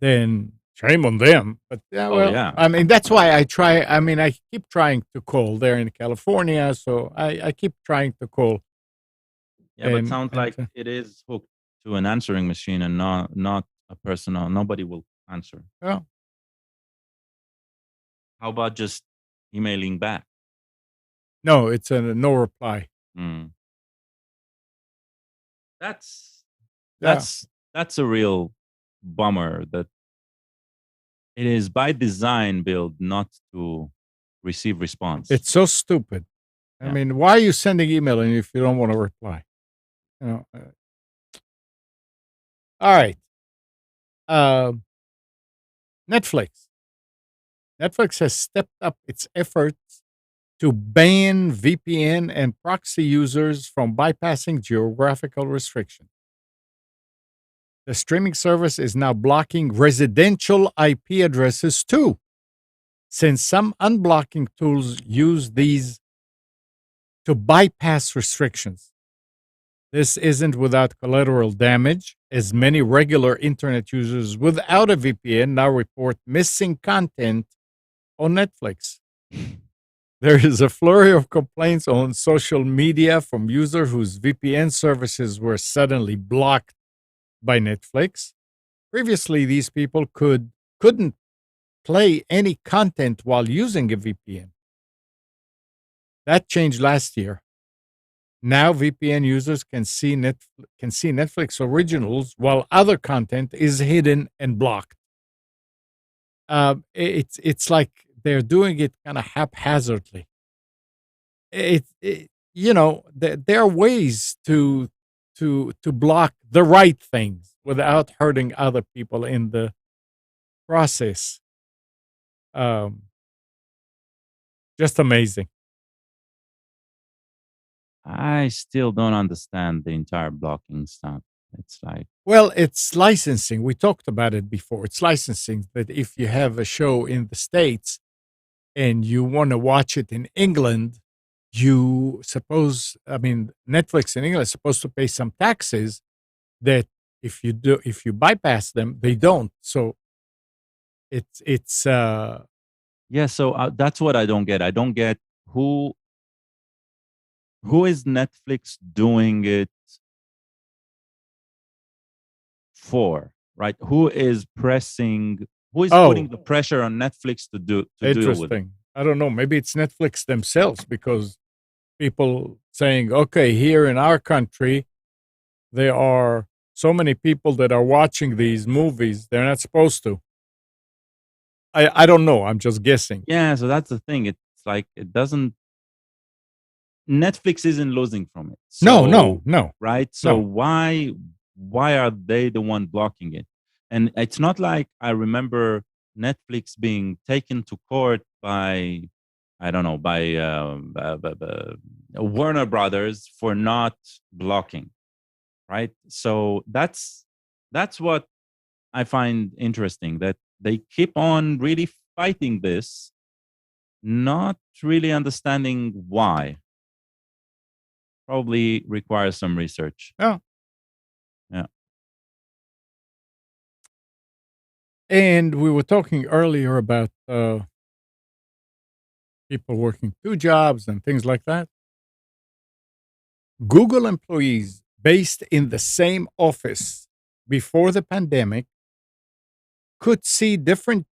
then shame on them. But yeah, Oh, yeah. I mean, that's why I try. I mean, I keep trying to call. They're in California, so I keep trying to call. Yeah, but it sounds like it is hooked to an answering machine and not a personal. Nobody will answer. Yeah. How about just emailing back? No, it's a no reply. Mm. That's Yeah. that's a real bummer that it is by design built not to receive response. It's so stupid. I Yeah. mean, why are you sending email if you don't want to reply? All right. Netflix. Netflix has stepped up its efforts to ban VPN and proxy users from bypassing geographical restrictions. the streaming service is now blocking residential IP addresses too, since some unblocking tools use these to bypass restrictions. This isn't without collateral damage, as many regular internet users without a VPN now report missing content on Netflix. There is a flurry of complaints on social media from users whose VPN services were suddenly blocked by Netflix. Previously, these people couldn't play any content while using a VPN. That changed last year. Now VPN users can see Netflix originals while other content is hidden and blocked. It's like they're doing it kind of haphazardly. There are ways to block the right things without hurting other people in the process. Just amazing. I still don't understand the entire blocking stuff. It's like, Well, it's licensing. We talked about it before. It's licensing that if you have a show in the States and you want to watch it in England, Netflix in England is supposed to pay some taxes that if you bypass them, they don't. So it's yeah. So that's what I don't get. I don't get who is Netflix doing it for, right? Who is putting the pressure on Netflix to deal with it? Interesting. I don't know. Maybe it's Netflix themselves, because people saying, okay, here in our country, there are so many people that are watching these movies. They're not supposed to. I don't know. I'm just guessing. Yeah. So that's the thing. It's like, it doesn't, Netflix isn't losing from it. So, No. Right. So No. why are they the one blocking it? And it's not like I remember Netflix being taken to court by, I don't know, by Warner Brothers for not blocking, right? So that's what I find interesting, that they keep on really fighting this, not really understanding why. Probably requires some research. Yeah. Yeah. And we were talking earlier about people working 2 jobs and things like that. Google employees based in the same office before the pandemic could see different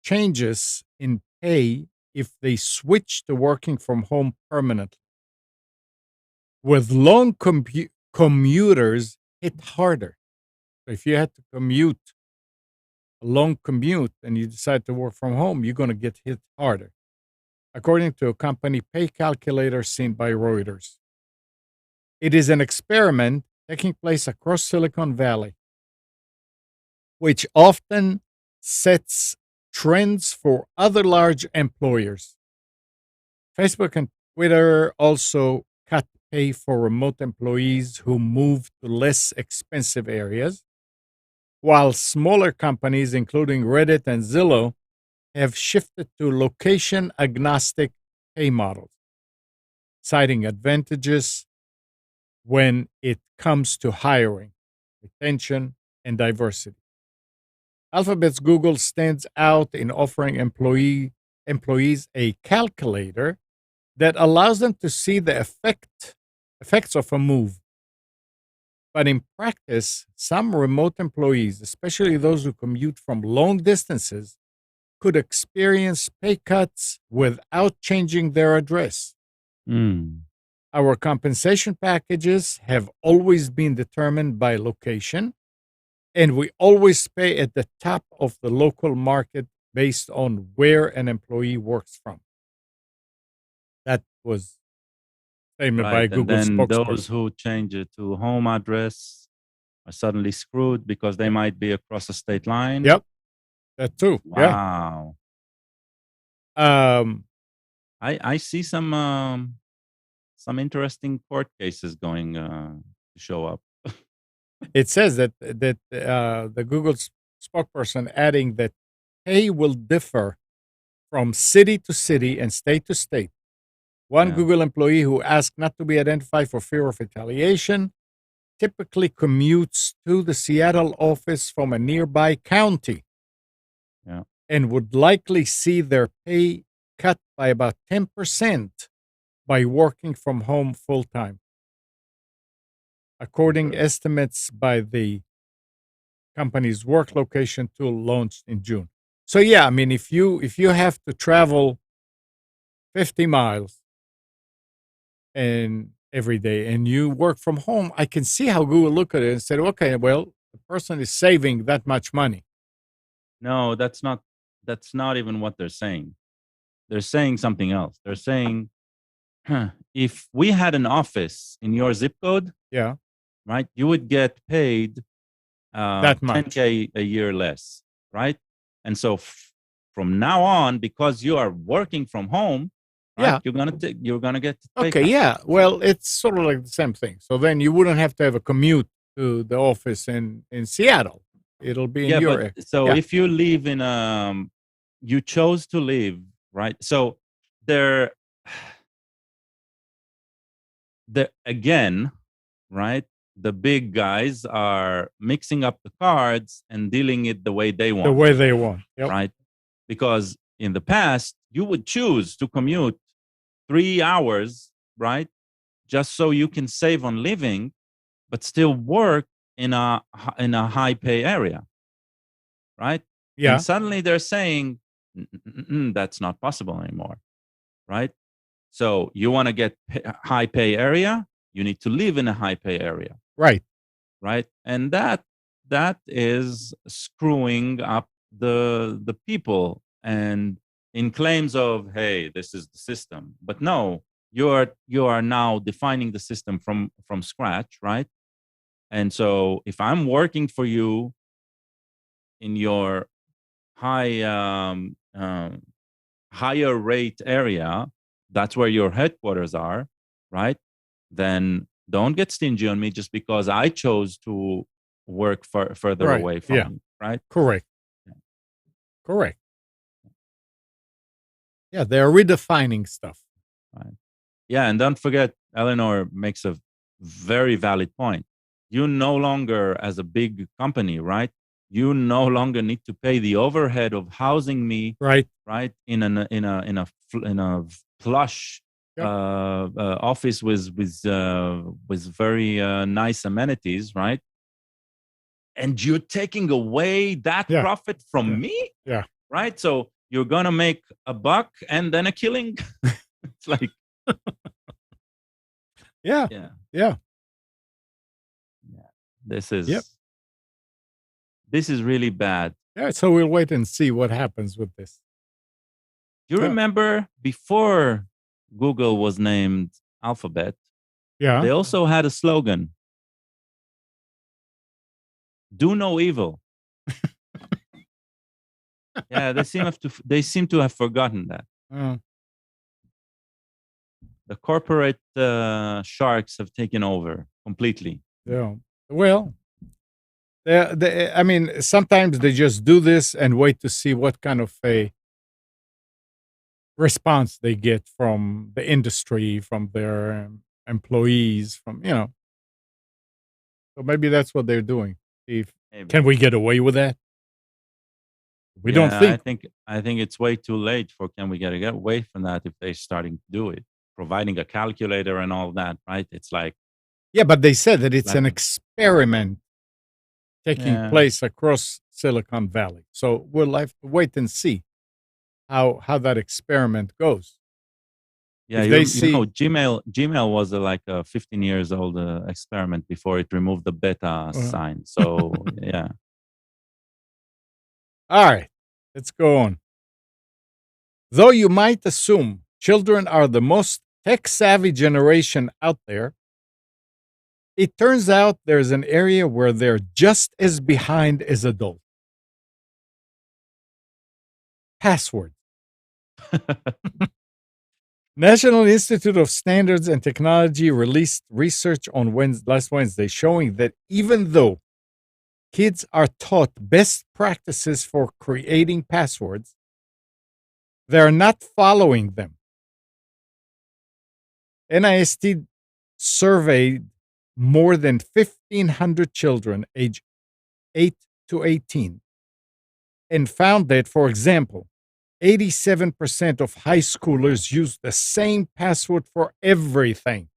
changes in pay if they switch to working from home permanently. With long commuters hit harder. So if you had to commute a long commute and you decide to work from home, you're going to get hit harder, according to a company pay calculator seen by Reuters. It is an experiment taking place across Silicon Valley, which often sets trends for other large employers. Facebook and Twitter also cut pay for remote employees who move to less expensive areas, while smaller companies, including Reddit and Zillow, have shifted to location agnostic pay models, citing advantages when it comes to hiring, retention, and diversity. Alphabet's Google stands out in offering employees a calculator that allows them to see the effects of a move. But in practice, some remote employees, especially those who commute from long distances, could experience pay cuts without changing their address. Our compensation packages have always been determined by location, and we always pay at the top of the local market based on where an employee works from. That was a statement by a Right. And Google then those spokesperson. who change it to home address are suddenly screwed because they might be across a state line. Yep, that too. Wow. Yeah. I see some interesting court cases going to show up. It says that the Google spokesperson adding that pay will differ from city to city and state to state. One Yeah. Google employee who asked not to be identified for fear of retaliation typically commutes to the Seattle office from a nearby county. Yeah. And would likely see their pay cut by about 10% by working from home full time, according estimates by the company's work location tool launched in June. So yeah, I mean, if you have to travel 50 miles and every day and you work from home, I can see how Google look at it and said, okay, well, the person is saving that much money. No, that's not even what they're saying. They're saying something else. They're saying, if we had an office in your zip code, Yeah, right, you would get paid that much. 10K a year less, right? And so from now on, because you are working from home, right, Yeah. you're gonna get pay Okay, cut. yeah. Well, it's sort of like the same thing. So then you wouldn't have to have a commute to the office in Seattle. It'll be in Yeah, your but so yeah. if you live in you chose to live, right? So there again, right? The big guys are mixing up the cards and dealing it the way they want. The way they want. Yep. Right? Because in the past, you would choose to commute 3 hours, right? Just so you can save on living, but still work in a high pay area, right? Yeah. And suddenly they're saying that's not possible anymore, right? So you want to get high pay area, you need to live in a high pay area, Right. right? And that is screwing up the people, and in claims of, hey, this is the system. But no, you are now defining the system from scratch, right? And so if I'm working for you in your higher rate area, that's where your headquarters are, right? Then don't get stingy on me just because I chose to work further Right. away from Yeah. you, right? Correct. Correct. Yeah, they're redefining stuff. Right. Yeah, and don't forget, Eleanor makes a very valid point. You no longer, as a big company, right? You no longer need to pay the overhead of housing me, Right. right, in a plush Yep. office with very nice amenities, right? And you're taking away that Yeah. profit from Yeah. me, Yeah. right? So you're gonna make a buck and then a killing. It's like, Yeah. yeah, Yeah. this is Yep. this is really bad. Yeah. So we'll wait and see what happens with this. You Yeah. remember before Google was named Alphabet, Yeah. they also had a slogan: "Do no evil." Yeah, they seem to have forgotten that. Uh, The corporate sharks have taken over completely. yeah. Well, I mean, sometimes they just do this and wait to see what kind of a response they get from the industry, from their employees, from So maybe that's what they're doing. Maybe. Can we get away with that? We Yeah, don't think. I think it's way too late for can we get away from that if they're starting to do it, providing a calculator and all that, right? It's like, Yeah, but they said that it's an Like- experiment taking Yeah. place across Silicon Valley. So we'll have to wait and see how that experiment goes. yeah, If you, they you see- know, Gmail was like a 15 years old experiment before it removed the beta sign. So yeah, All right, let's go on. Though you might assume children are the most tech savvy generation out there, it turns out there's an area where they're just as behind as adults. Passwords. National Institute of Standards and Technology released research on last Wednesday showing that even though kids are taught best practices for creating passwords, they're not following them. NIST surveyed more than 1,500 children aged 8 to 18 and found that, for example, 87% of high schoolers use the same password for everything.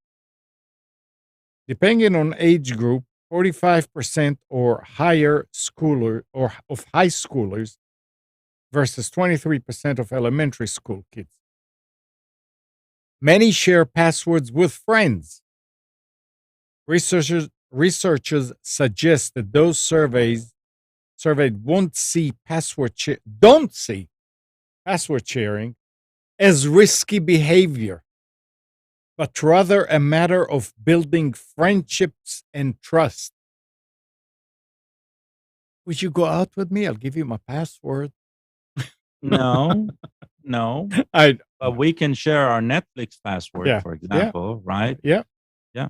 Depending on age group, 45% or higher of high schoolers versus 23% of elementary school kids. Many share passwords with friends. Researchers suggest that those surveyed don't see password sharing as risky behavior, but rather a matter of building friendships and trust. Would you go out with me? I'll give you my password. No, but we can share our Netflix password, for example, right? Yeah. Yeah.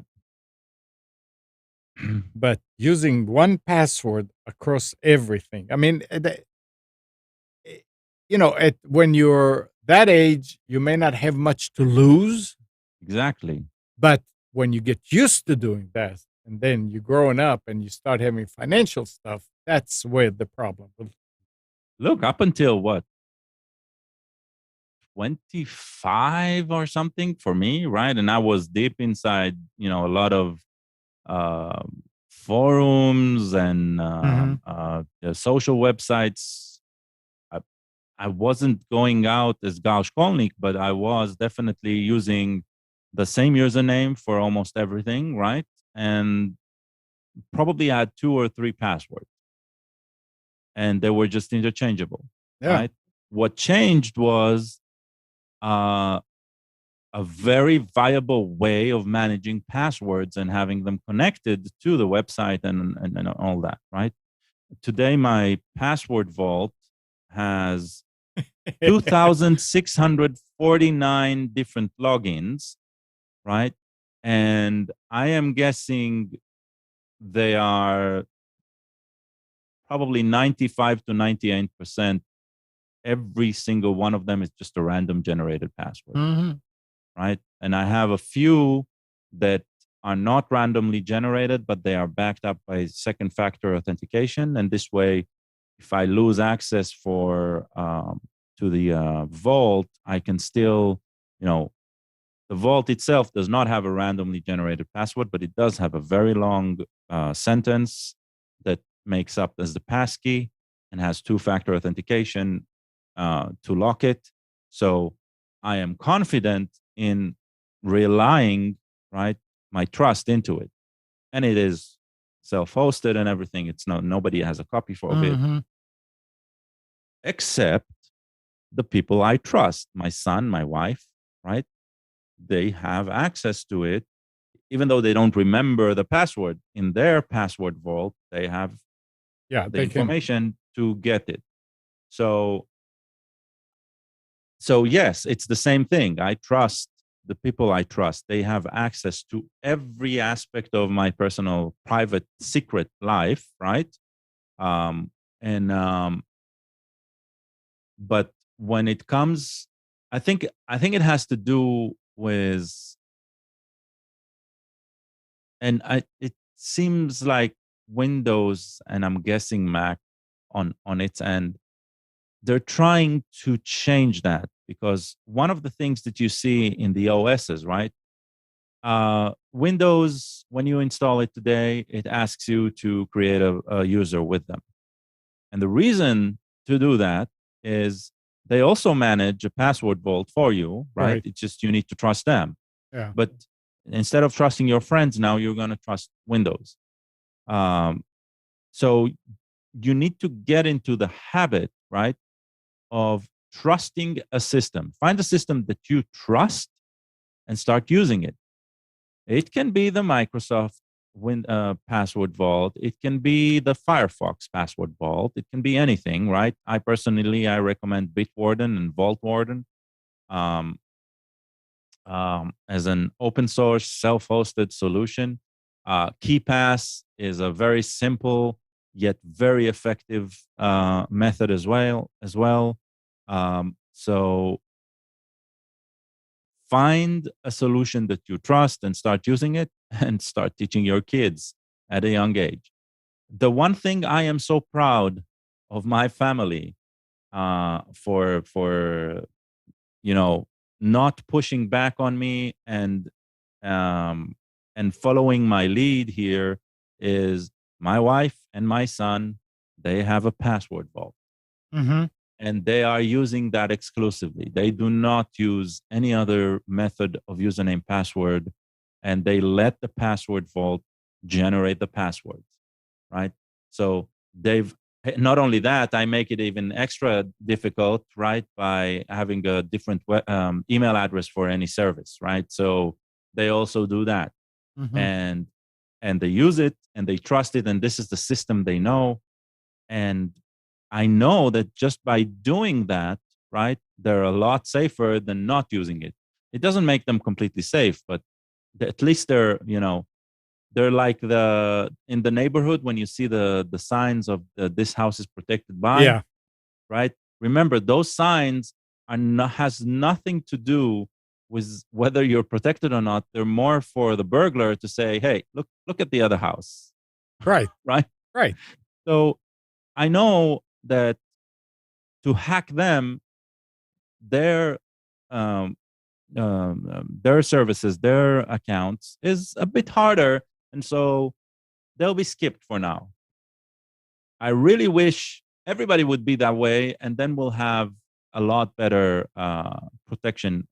But using one password across everything. I mean, when you're that age, you may not have much to lose. Exactly. But when you get used to doing that, and then you're growing up and you start having financial stuff, that's where the problem will. Look, up until what? 25 or something for me, right? And I was deep inside, a lot of forums and social websites. I wasn't going out as Gal Shkolnik, but I was definitely using the same username for almost everything, right? And probably had 2 or 3 passwords. And they were just interchangeable, right? What changed was a very viable way of managing passwords and having them connected to the website and all that, right? Today, my password vault has 2,649 different logins, right? And I am guessing they are probably 95 to 98%. Every single one of them is just a random generated password, right? And I have a few that are not randomly generated, but they are backed up by second factor authentication. And this way, if I lose access to the vault, I can still, the vault itself does not have a randomly generated password, but it does have a very long sentence that makes up as the passkey and has two-factor authentication to lock it. So I am confident in relying, right, my trust into it. And it is self-hosted and everything. It's nobody has a copy for it, except the people I trust, my son, my wife, right? They have access to it, even though they don't remember the password. In their password vault, they have the information to get it. So yes, it's the same thing. I trust the people I trust. They have access to every aspect of my personal, private, secret life, right? But when it comes, I think it has to do with, and it seems like Windows, and I'm guessing Mac on its end, they're trying to change that, because one of the things that you see in the OSs, right? Windows, when you install it today, it asks you to create a user with them. And the reason to do that is they also manage a password vault for you, right? It's just you need to trust them. Yeah. But instead of trusting your friends, now you're going to trust Windows. So you need to get into the habit, right, of trusting a system. Find a system that you trust and start using it. It can be the Microsoft password vault. It can be the Firefox password vault. It can be anything, right? I recommend Bitwarden and Vault Warden. as an open source, self-hosted solution. KeyPass is a very simple yet very effective method as well. So find a solution that you trust and start using it, and start teaching your kids at a young age. The one thing I am so proud of my family for not pushing back on me um, and following my lead here is my wife and my son. They have a password vault, Mm-hmm. and they are using that exclusively. They do not use any other method of username password, and they let the password vault generate the passwords, right? So they've not only that, I make it even extra difficult, right, by having a different email address for any service, right? So they also do that, Mm-hmm. and they use it and they trust it, and this is the system they know. And I know that just by doing that, right, they're a lot safer than not using it. It doesn't make them completely safe, but at least they're like in the neighborhood when you see the signs of this house is protected by, Yeah. right? Remember, those signs has nothing to do with whether you're protected or not. They're more for the burglar to say, hey, look at the other house. Right. Right. Right. So I know that to hack them, their um, their services, their accounts is a bit harder, and so they'll be skipped for now. I really wish everybody would be that way, and then we'll have a lot better protection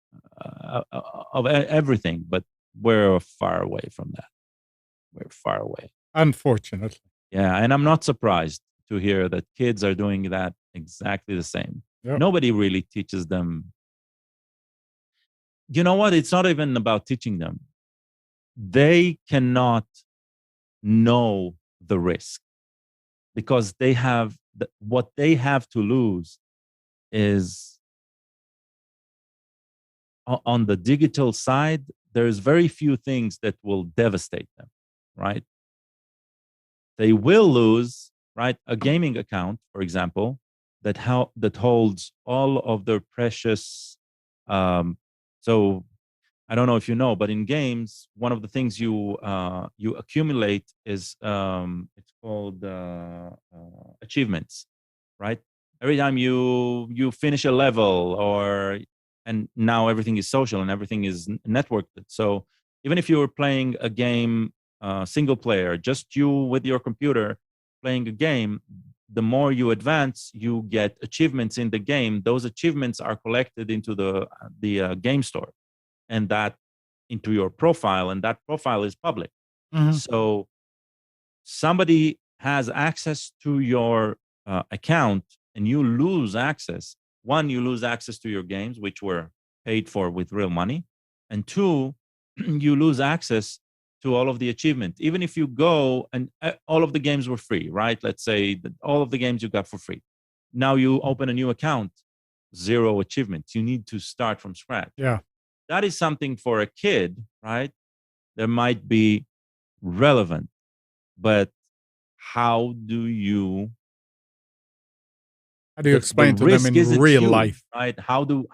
of everything. But we're far away from that. We're far away. Unfortunately. Yeah, and I'm not surprised to hear that kids are doing that exactly the same. Yep. Nobody really teaches them. You know what? It's not even about teaching them. They cannot know the risk because they have what they have to lose is on the digital side. There's very few things that will devastate them, right? They will lose, right, a gaming account, for example, that holds all of their precious. So I don't know if you know, but in games, one of the things you accumulate is it's called achievements, right? Every time you finish a level, and now everything is social and everything is networked. So even if you were playing a game single player, just you with your computer playing a game, the more you advance, you get achievements in the game. Those achievements are collected into the game store, and that into your profile, and that profile is public. Mm-hmm. So somebody has access to your account, and you lose access. One, you lose access to your games, which were paid for with real money, and two, you lose access to all of the achievement. Even if you go and all of the games were free, right? Let's say that all of the games you got for free. Now you open a new account, 0 achievements. You need to start from scratch. Yeah. That is something for a kid, right? That might be relevant, but how do you explain to them in real life, right? How do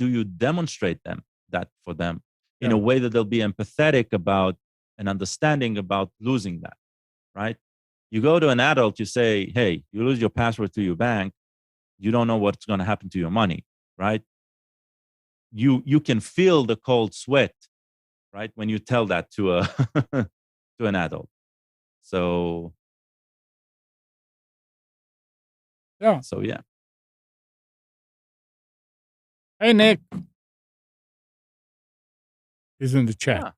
you demonstrate that for them in Yeah. a way that they'll be empathetic about and understanding about losing that, right? You go to an adult, you say, hey, you lose your password to your bank, you don't know what's going to happen to your money, right? You can feel the cold sweat, right, when you tell that to a to an adult. So Yeah. so yeah. Hey, Nick. He's in the chat.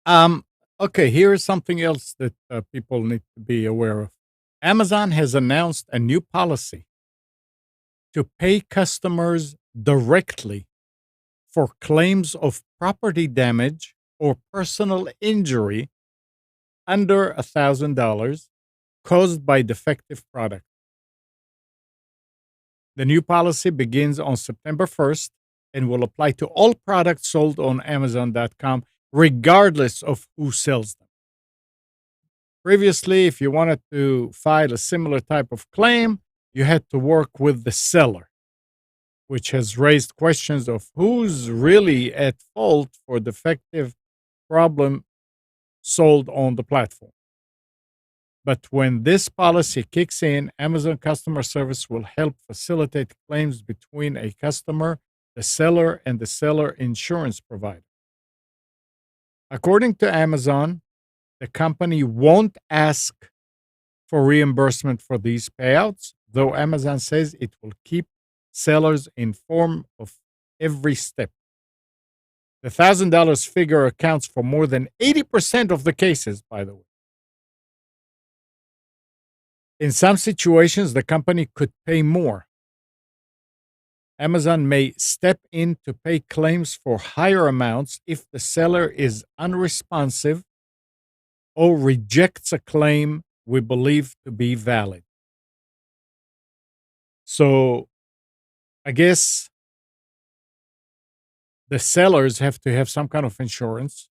Yeah. Okay, here's something else that people need to be aware of. Amazon has announced a new policy to pay customers directly for claims of property damage or personal injury under $1,000 caused by defective product. The new policy begins on September 1st and will apply to all products sold on Amazon.com, regardless of who sells them. Previously, if you wanted to file a similar type of claim, you had to work with the seller, which has raised questions of who's really at fault for defective problem sold on the platform. But when this policy kicks in, Amazon customer service will help facilitate claims between a customer, the seller, and the seller insurance provider. According to Amazon, the company won't ask for reimbursement for these payouts, though Amazon says it will keep sellers informed of every step. The $1,000 figure accounts for more than 80% of the cases, by the way. In some situations, the company could pay more. Amazon may step in to pay claims for higher amounts if the seller is unresponsive or rejects a claim we believe to be valid. So, I guess the sellers have to have some kind of insurance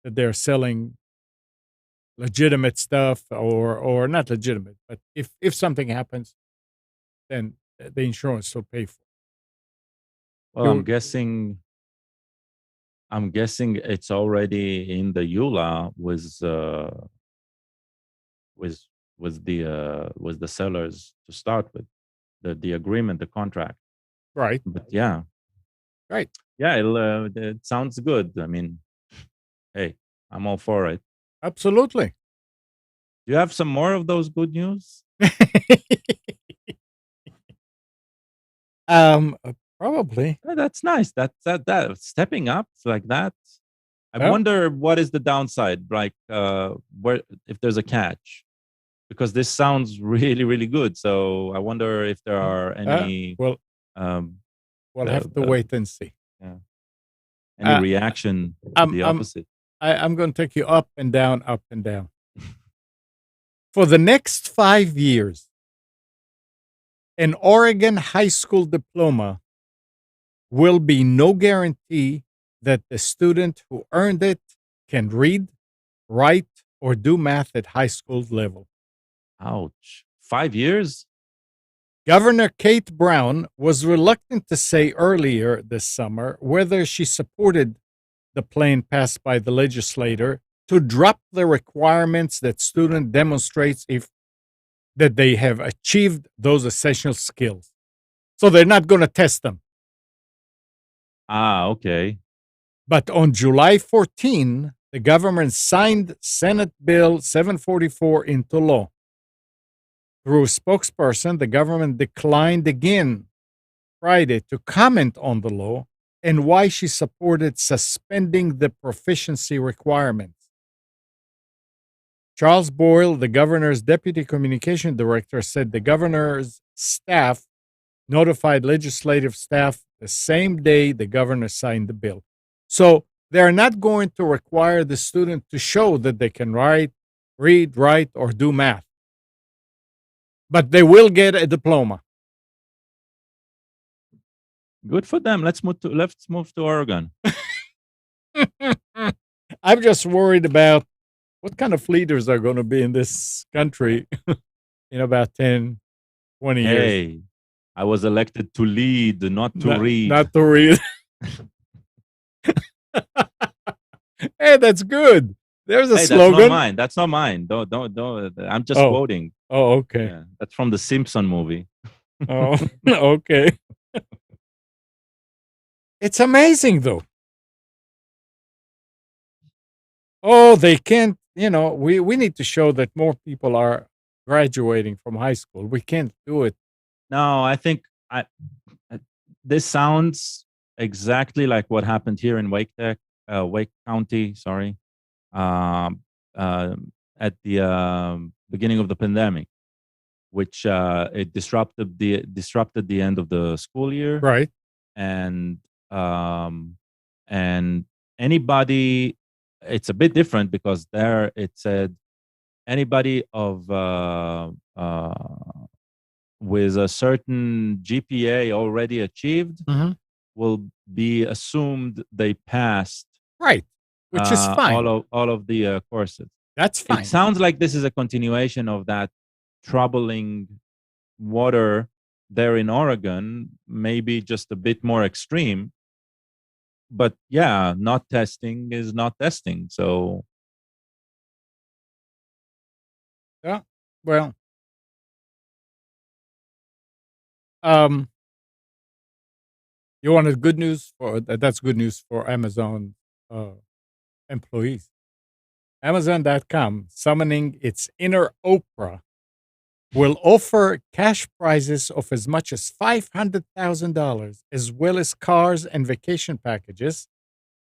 that they're selling legitimate stuff or not legitimate, but if something happens, then the insurance will pay for it. Well, I'm guessing it's already in the EULA with the sellers to start with, the agreement, the contract. Right. But yeah, Right. yeah, it sounds good. I mean, hey, I'm all for it. Absolutely. Do you have some more of those good news? Probably. Yeah, that's nice. That stepping up like that. I Yeah. wonder what is the downside, like where if there's a catch, because this sounds really really good. So I wonder if there are any Well, um, we'll have to wait and see. yeah, any reaction to the opposite. I'm going to take you up and down, up and down. For the next 5 years, an Oregon high school diploma will be no guarantee that the student who earned it can read, write, or do math at high school level. Ouch. 5 years? Governor Kate Brown was reluctant to say earlier this summer whether she supported the plan passed by the legislator to drop the requirements that student demonstrates that they have achieved those essential skills. So they're not going to test them. Ah, okay. But on July 14, the government signed Senate Bill 744 into law. Through a spokesperson, the government declined again Friday to comment on the law and why she supported suspending the proficiency requirements. Charles Boyle, the governor's deputy communication director, said the governor's staff notified legislative staff the same day the governor signed the bill. So they're not going to require the student to show that they can read, write, or do math. But they will get a diploma. Good for them. Let's move to Oregon. I'm just worried about what kind of leaders are going to be in this country in about 10, 20 years. Hey, I was elected to lead, not to read. Not to read. Hey, that's good. There's a slogan. That's not mine. Don't. I'm just quoting. Oh, okay. Yeah, that's from the Simpson movie. Oh, okay. It's amazing, though. Oh, they can't, we need to show that more people are graduating from high school. We can't do it. No, I think this sounds exactly like what happened here in Wake County, sorry, at the beginning of the pandemic, which it disrupted the end of the school year, right? And anybody, it's a bit different because there it said anybody of with a certain GPA already achieved Mhm. will be assumed they passed Right, which is fine. all of the courses. That's It fine. sounds like this is a continuation of that troubling water there in Oregon, maybe just a bit more extreme. But yeah, not testing is not testing. So Yeah, well, um, you wanted good news for that's good news for Amazon employees. Amazon.com summoning its inner Oprah will offer cash prizes of as much as $500,000, as well as cars and vacation packages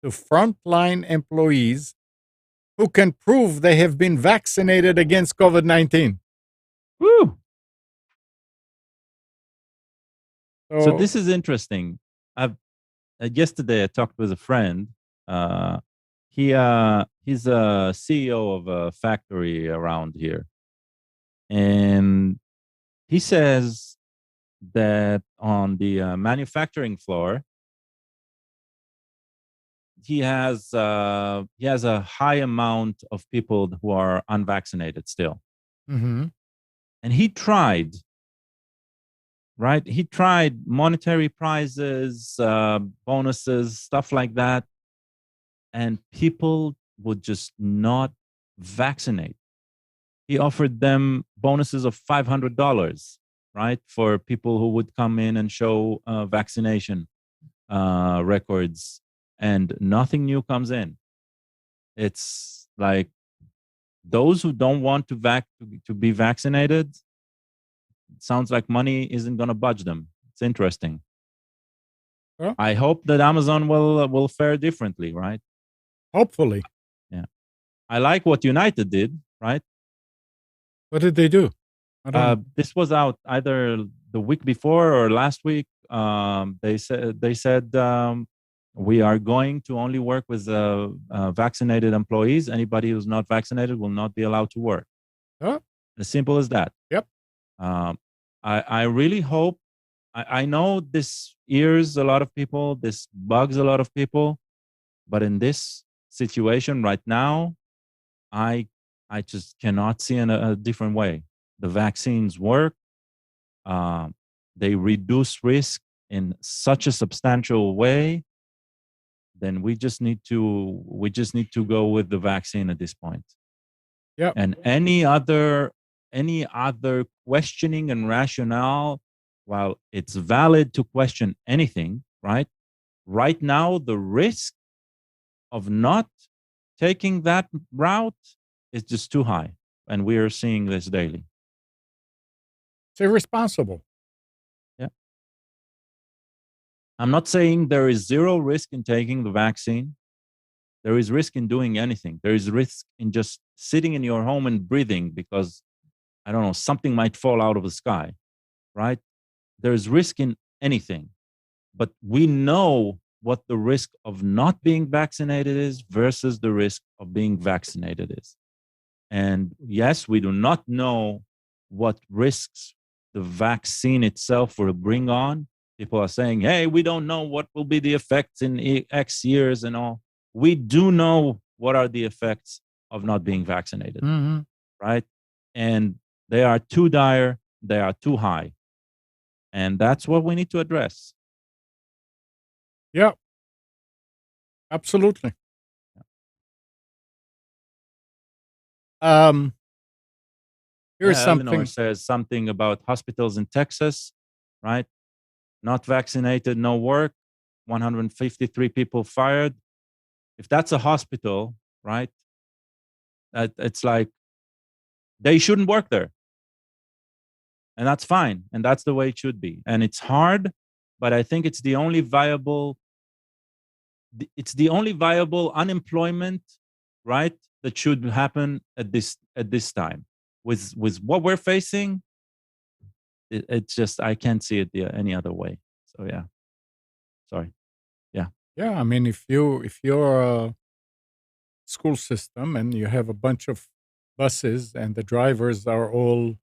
to frontline employees who can prove they have been vaccinated against COVID-19. woo. So So, this is interesting. I've yesterday I talked with a friend. Uh, he's a CEO of a factory around here, and he says that on the manufacturing floor, he has a high amount of people who are unvaccinated still, mhm. and he tried. Right, he tried monetary prizes, bonuses, stuff like that, and people would just not vaccinate. He offered them bonuses of $500, right, for people who would come in and show vaccination records, and nothing new comes in. It's like those who don't want to be vaccinated. It sounds like money isn't going to budge them. It's interesting. Well, I hope that Amazon will fare differently, right? hopefully. Yeah, I like what United did, right? What did they do? I don't know. This was out either the week before or last week. They said we are going to only work with vaccinated employees. Anybody who's not vaccinated will not be allowed to work. Oh, As simple as that. yep. Um, I really hope. I know this ears a lot of people. This bugs a lot of people. But in this situation right now, I I just cannot see in a different way. The vaccines work. Um, they reduce risk in such a substantial way. Then we just need to go with the vaccine at this point. Yep. And any other questioning and rationale, while it's valid to question anything, right? Right now, the risk of not taking that route is just too high. And we are seeing this daily. It's irresponsible. Yeah. I'm not saying there is zero risk in taking the vaccine. There is risk in doing anything. There is risk in just sitting in your home and breathing because, I don't know, something might fall out of the sky, right? There is risk in anything. But we know what the risk of not being vaccinated is versus the risk of being vaccinated is. And yes, we do not know what risks the vaccine itself will bring on. People are saying, hey, we don't know what will be the effects in X years and all. We do know what are the effects of not being vaccinated, Mm-hmm. right? And they are too dire, they are too high. And that's what we need to address. Yep. Absolutely. Um, here's Eleanor something. says something about hospitals in Texas, right? Not vaccinated, no work, 153 people fired. If that's a hospital, right? It's like they shouldn't work there. And that's fine. And that's the way it should be. And it's hard, but I think it's the only viable unemployment, right? That should happen at this time. With what we're facing, it's just I can't see it any other way. So yeah. Sorry. Yeah. Yeah, I mean, if you're a school system and you have a bunch of buses and the drivers are all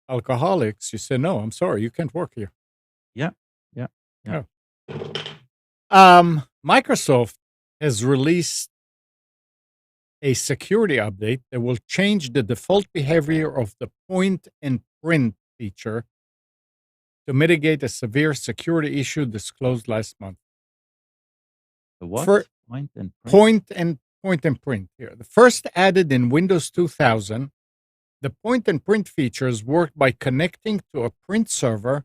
alcoholics, you say, no, I'm sorry, you can't work here. Yeah. Microsoft has released a security update that will change the default behavior of the point and print feature to mitigate a severe security issue disclosed last month. The what? For Point and print? point and print here. The first added in Windows 2000, the point and print features work by connecting to a print server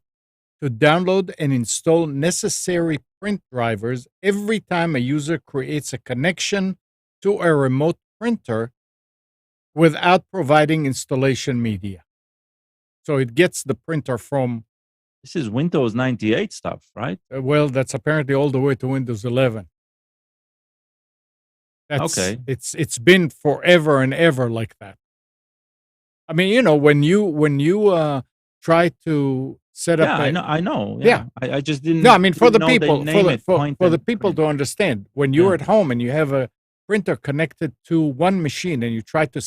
to download and install necessary print drivers every time a user creates a connection to a remote printer without providing installation media. So it gets the printer from... This is Windows 98 stuff, right? Well, that's apparently all the way to Windows 11. Okay. It's been forever and ever like that. I mean, you know, when you try to set up... Yeah, I know. Yeah. I just didn't. No, I mean, for the didn't know they people, name it point for the and people print. to understand, when you're Yeah. at home and you have a printer connected to one machine and you try to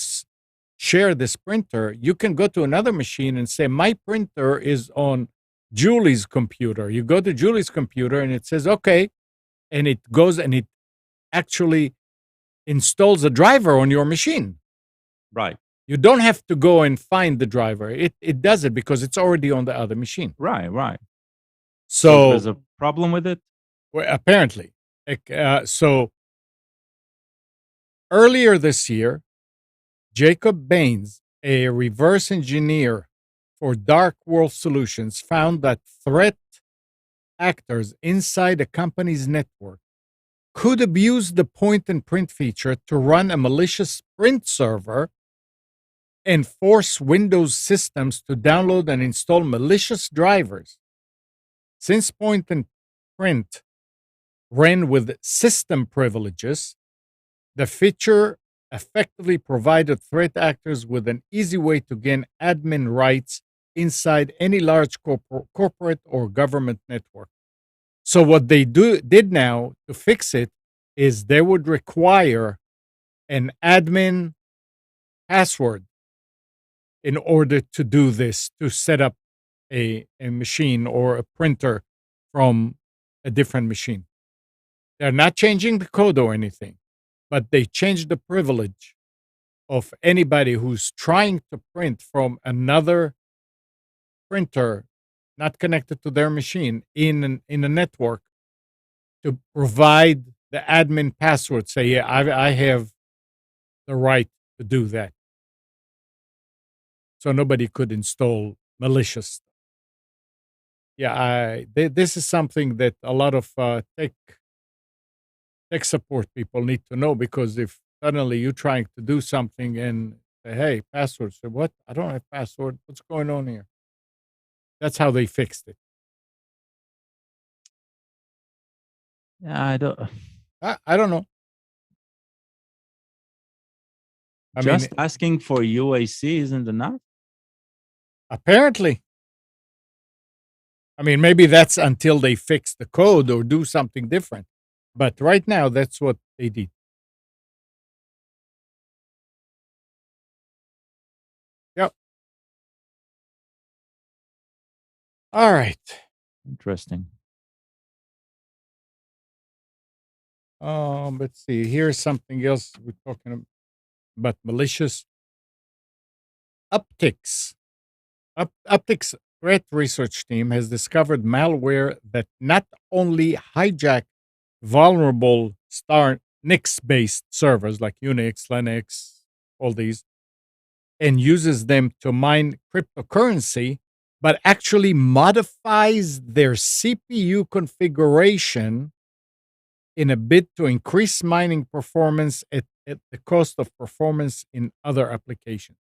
share this printer, you can go to another machine and say, my printer is on Julie's computer. You go to Julie's computer and it says, okay, and it goes and it actually installs a driver on your machine. Right. You don't have to go and find the driver. It does it because it's already on the other machine. Right. So there's a problem with it? well, apparently. So earlier this year, Jacob Baines, a reverse engineer for Dark World Solutions, found that threat actors inside a company's network could abuse the point and print feature to run a malicious print server and force Windows systems to download and install malicious drivers. Since point and print ran with system privileges, the feature effectively provided threat actors with an easy way to gain admin rights inside any large corporate or government network. So what they did now to fix it is they would require an admin password in order to do this, to set up a machine or a printer from a different machine. They're not changing the code or anything, but they changed the privilege of anybody who's trying to print from another printer not connected to their machine in a network to provide the admin password. Say, yeah, I have the right to do that. So nobody could install malicious stuff. Yeah, this is something that a lot of tech support people need to know, because if suddenly you're trying to do something and say, hey, password, say, what? I don't have password. What's going on here? That's how they fixed it. Yeah, I don't. I don't know. Just asking for UAC isn't enough? Apparently. I mean, maybe that's until they fix the code or do something different. But right now, that's what they did. Yep. All right. Interesting. Let's see. Here's something else we're talking about: malicious Uptick's threat research team has discovered malware that not only hijack vulnerable Nix-based servers like Unix, Linux, all these, and uses them to mine cryptocurrency, but actually modifies their CPU configuration in a bid to increase mining performance at the cost of performance in other applications.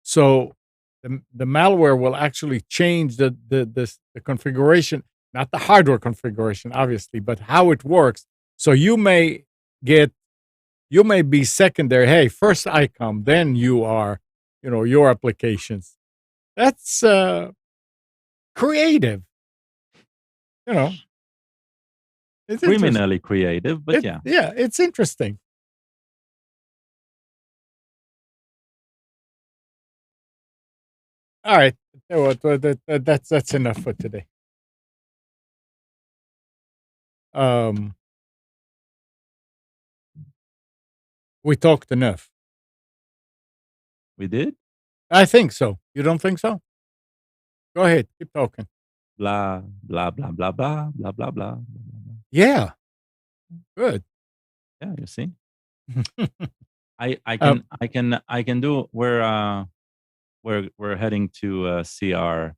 So the malware will actually change the configuration, not the hardware configuration, obviously, but how it works. So you may be secondary. Hey, first I come, then you are, your applications. That's creative. It's criminally creative, but yeah. Yeah, it's interesting. All right. Yeah, well, that's enough for today. We talked enough. We did? I think so. You don't think so? Go ahead, keep talking. Blah, blah, blah, blah, blah, blah, blah, blah. Yeah, good. Yeah, you see? I can do we're heading to see our,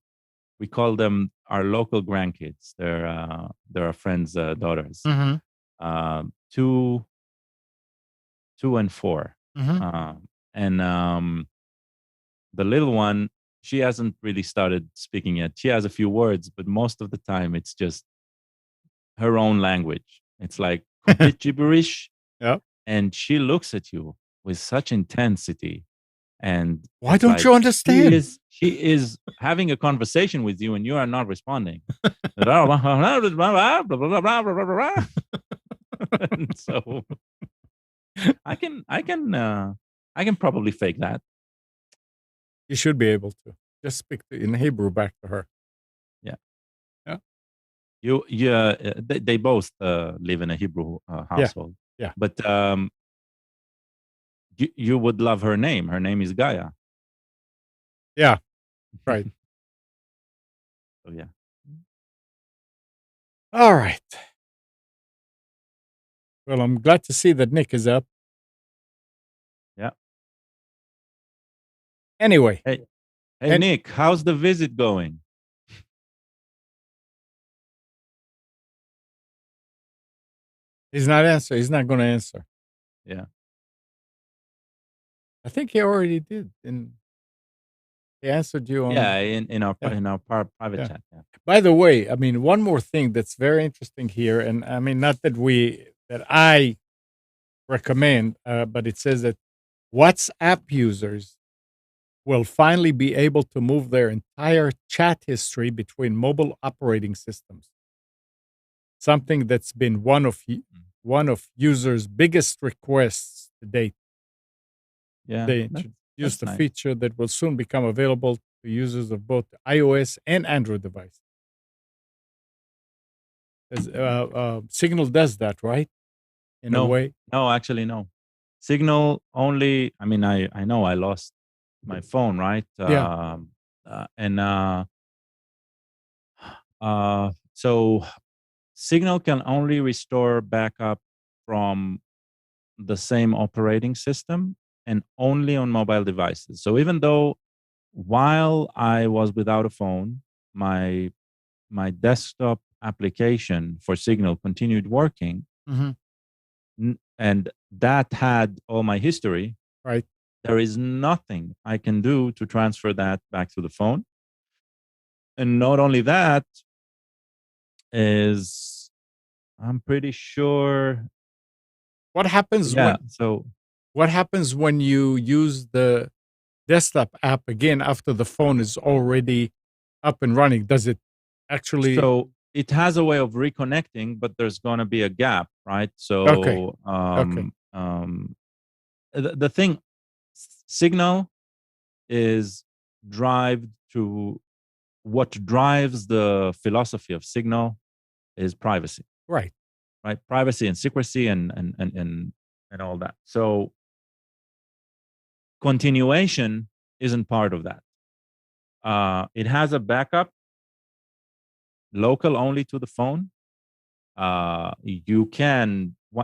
we call them our local grandkids. They're our friends' daughters. Mhm. 2, 2 and 4. Mhm. And the little one, she hasn't really started speaking yet. She has a few words, but most of the time it's just her own language. It's like complete gibberish. Yeah. And she looks at you with such intensity. And Why it's don't like you understand? she is having a conversation with you and you are not responding. And so I can probably fake that. You should be able to. Just speak in Hebrew back to her. Yeah. Yeah. They both live in a Hebrew household. Yeah. But you would love her name. Her name is Gaia. Yeah. Right. So yeah. All right. Well, I'm glad to see that Nick is up. Yeah. Anyway. Hey, And- Nick, how's the visit going? He's not answering. He's not going to answer. Yeah. I think he already did. He answered you on. Yeah, in our private Yeah. chat. Yeah. By the way, I mean, one more thing that's very interesting here, and I mean, not that I recommend, but it says that WhatsApp users will finally be able to move their entire chat history between mobile operating systems. Something that's been one of users' biggest requests to date. Yeah. They introduced a feature that will soon become available to users of both iOS and Android devices. Signal does that, right? In a way. No, actually, no. Signal only. I mean, I know I lost my phone, right? Yeah. So Signal can only restore backup from the same operating system and only on mobile devices. So even though while I was without a phone, my desktop application for Signal continued working, and that had all my history. Right. There is nothing I can do to transfer that back to the phone. And not only that, is I'm pretty sure. What happens what happens when you use the desktop app again after the phone is already up and running? Does it actually? So it has a way of reconnecting, but there's going to be a gap, right? So Okay. The thing, Signal is what drives the philosophy of Signal is privacy. Right. Privacy and secrecy and all that. So continuation isn't part of that. It has a backup local only to the phone.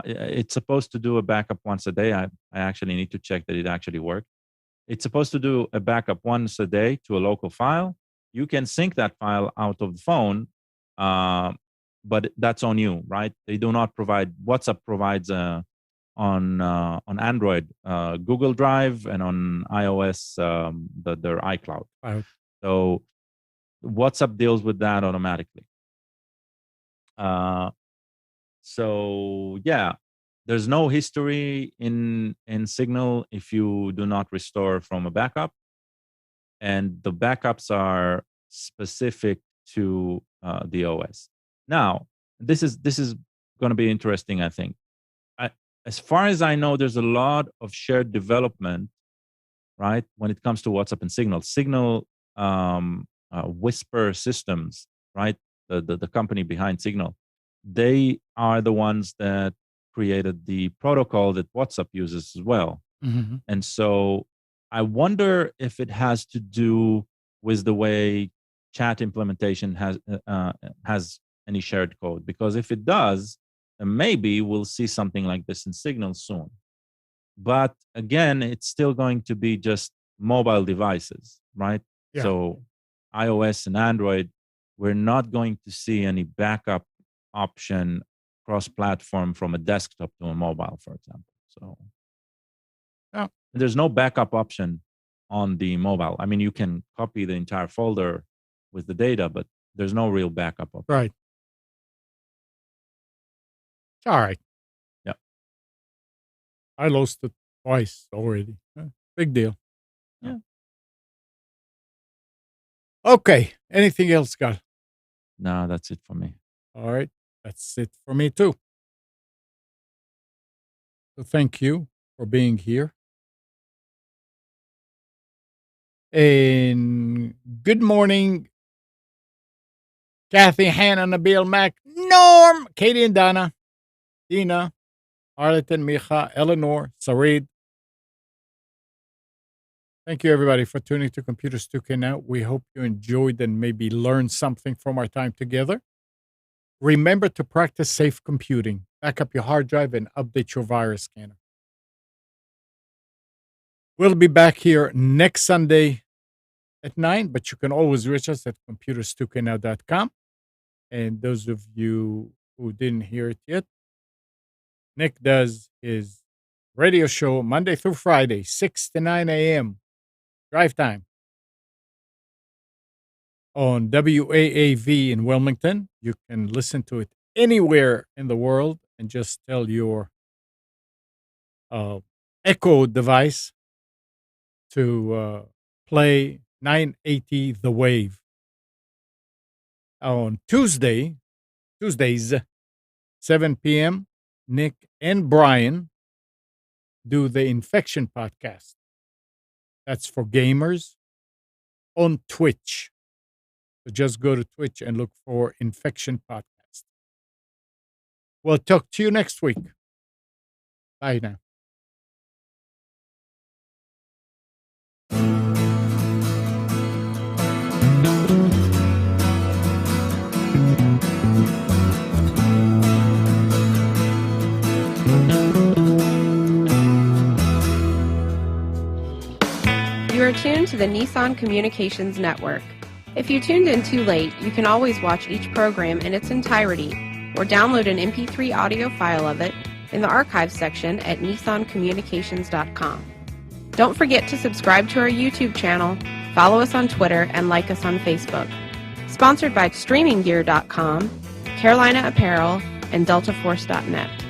It's supposed to do a backup once a day. I actually need to check that it actually worked. It's supposed to do a backup once a day to a local file. You can sync that file out of the phone, but that's on you, right? They do not provide. WhatsApp provides on Android Google Drive, and on iOS their iCloud. Wow. So WhatsApp deals with that automatically. So yeah, there's no history in Signal if you do not restore from a backup, and the backups are specific to the OS. Now, this is going to be interesting. I think, as far as I know, there's a lot of shared development, right? When it comes to WhatsApp and Signal, Whisper Systems, right? The company behind Signal, they are the ones that created the protocol that WhatsApp uses as well. Mm-hmm. And so I wonder if it has to do with the way chat implementation has any shared code. Because if it does, then maybe we'll see something like this in Signal soon. But again, it's still going to be just mobile devices, right? Yeah. So iOS and Android, we're not going to see any backup option cross-platform from a desktop to a mobile, for example. So Yeah. there's no backup option on the mobile. I mean, you can copy the entire folder with the data, but there's no real backup option. Right. It's all right. Yeah. I lost it twice already. Big deal. Yeah. Okay. Anything else, Scott? No, that's it for me. All right. That's it for me, too. So thank you for being here. And good morning, Kathy, Hannah, Nabil, Mac, Norm, Katie and Donna, Dina, Arlington, Micha, Eleanor, Sarid. Thank you, everybody, for tuning to Computers 2K Now. We hope you enjoyed and maybe learned something from our time together. Remember to practice safe computing. Back up your hard drive and update your virus scanner. We'll be back here next Sunday at 9, but you can always reach us at computers2know.com. And those of you who didn't hear it yet, Nick does his radio show Monday through Friday, 6 to 9 a.m. drive time on WAAV in Wilmington. You can listen to it anywhere in the world and just tell your Echo device to play 980 The Wave. On Tuesdays, 7 p.m., Nick and Brian do the Infection Podcast. That's for gamers on Twitch. So just go to Twitch and look for Infection Podcast. We'll talk to you next week. Bye now. You are tuned to the Nissan Communications Network. If you tuned in too late, you can always watch each program in its entirety or download an MP3 audio file of it in the archives section at nissancommunications.com. Don't forget to subscribe to our YouTube channel, follow us on Twitter, and like us on Facebook. Sponsored by StreamingGear.com, Carolina Apparel, and DeltaForce.net.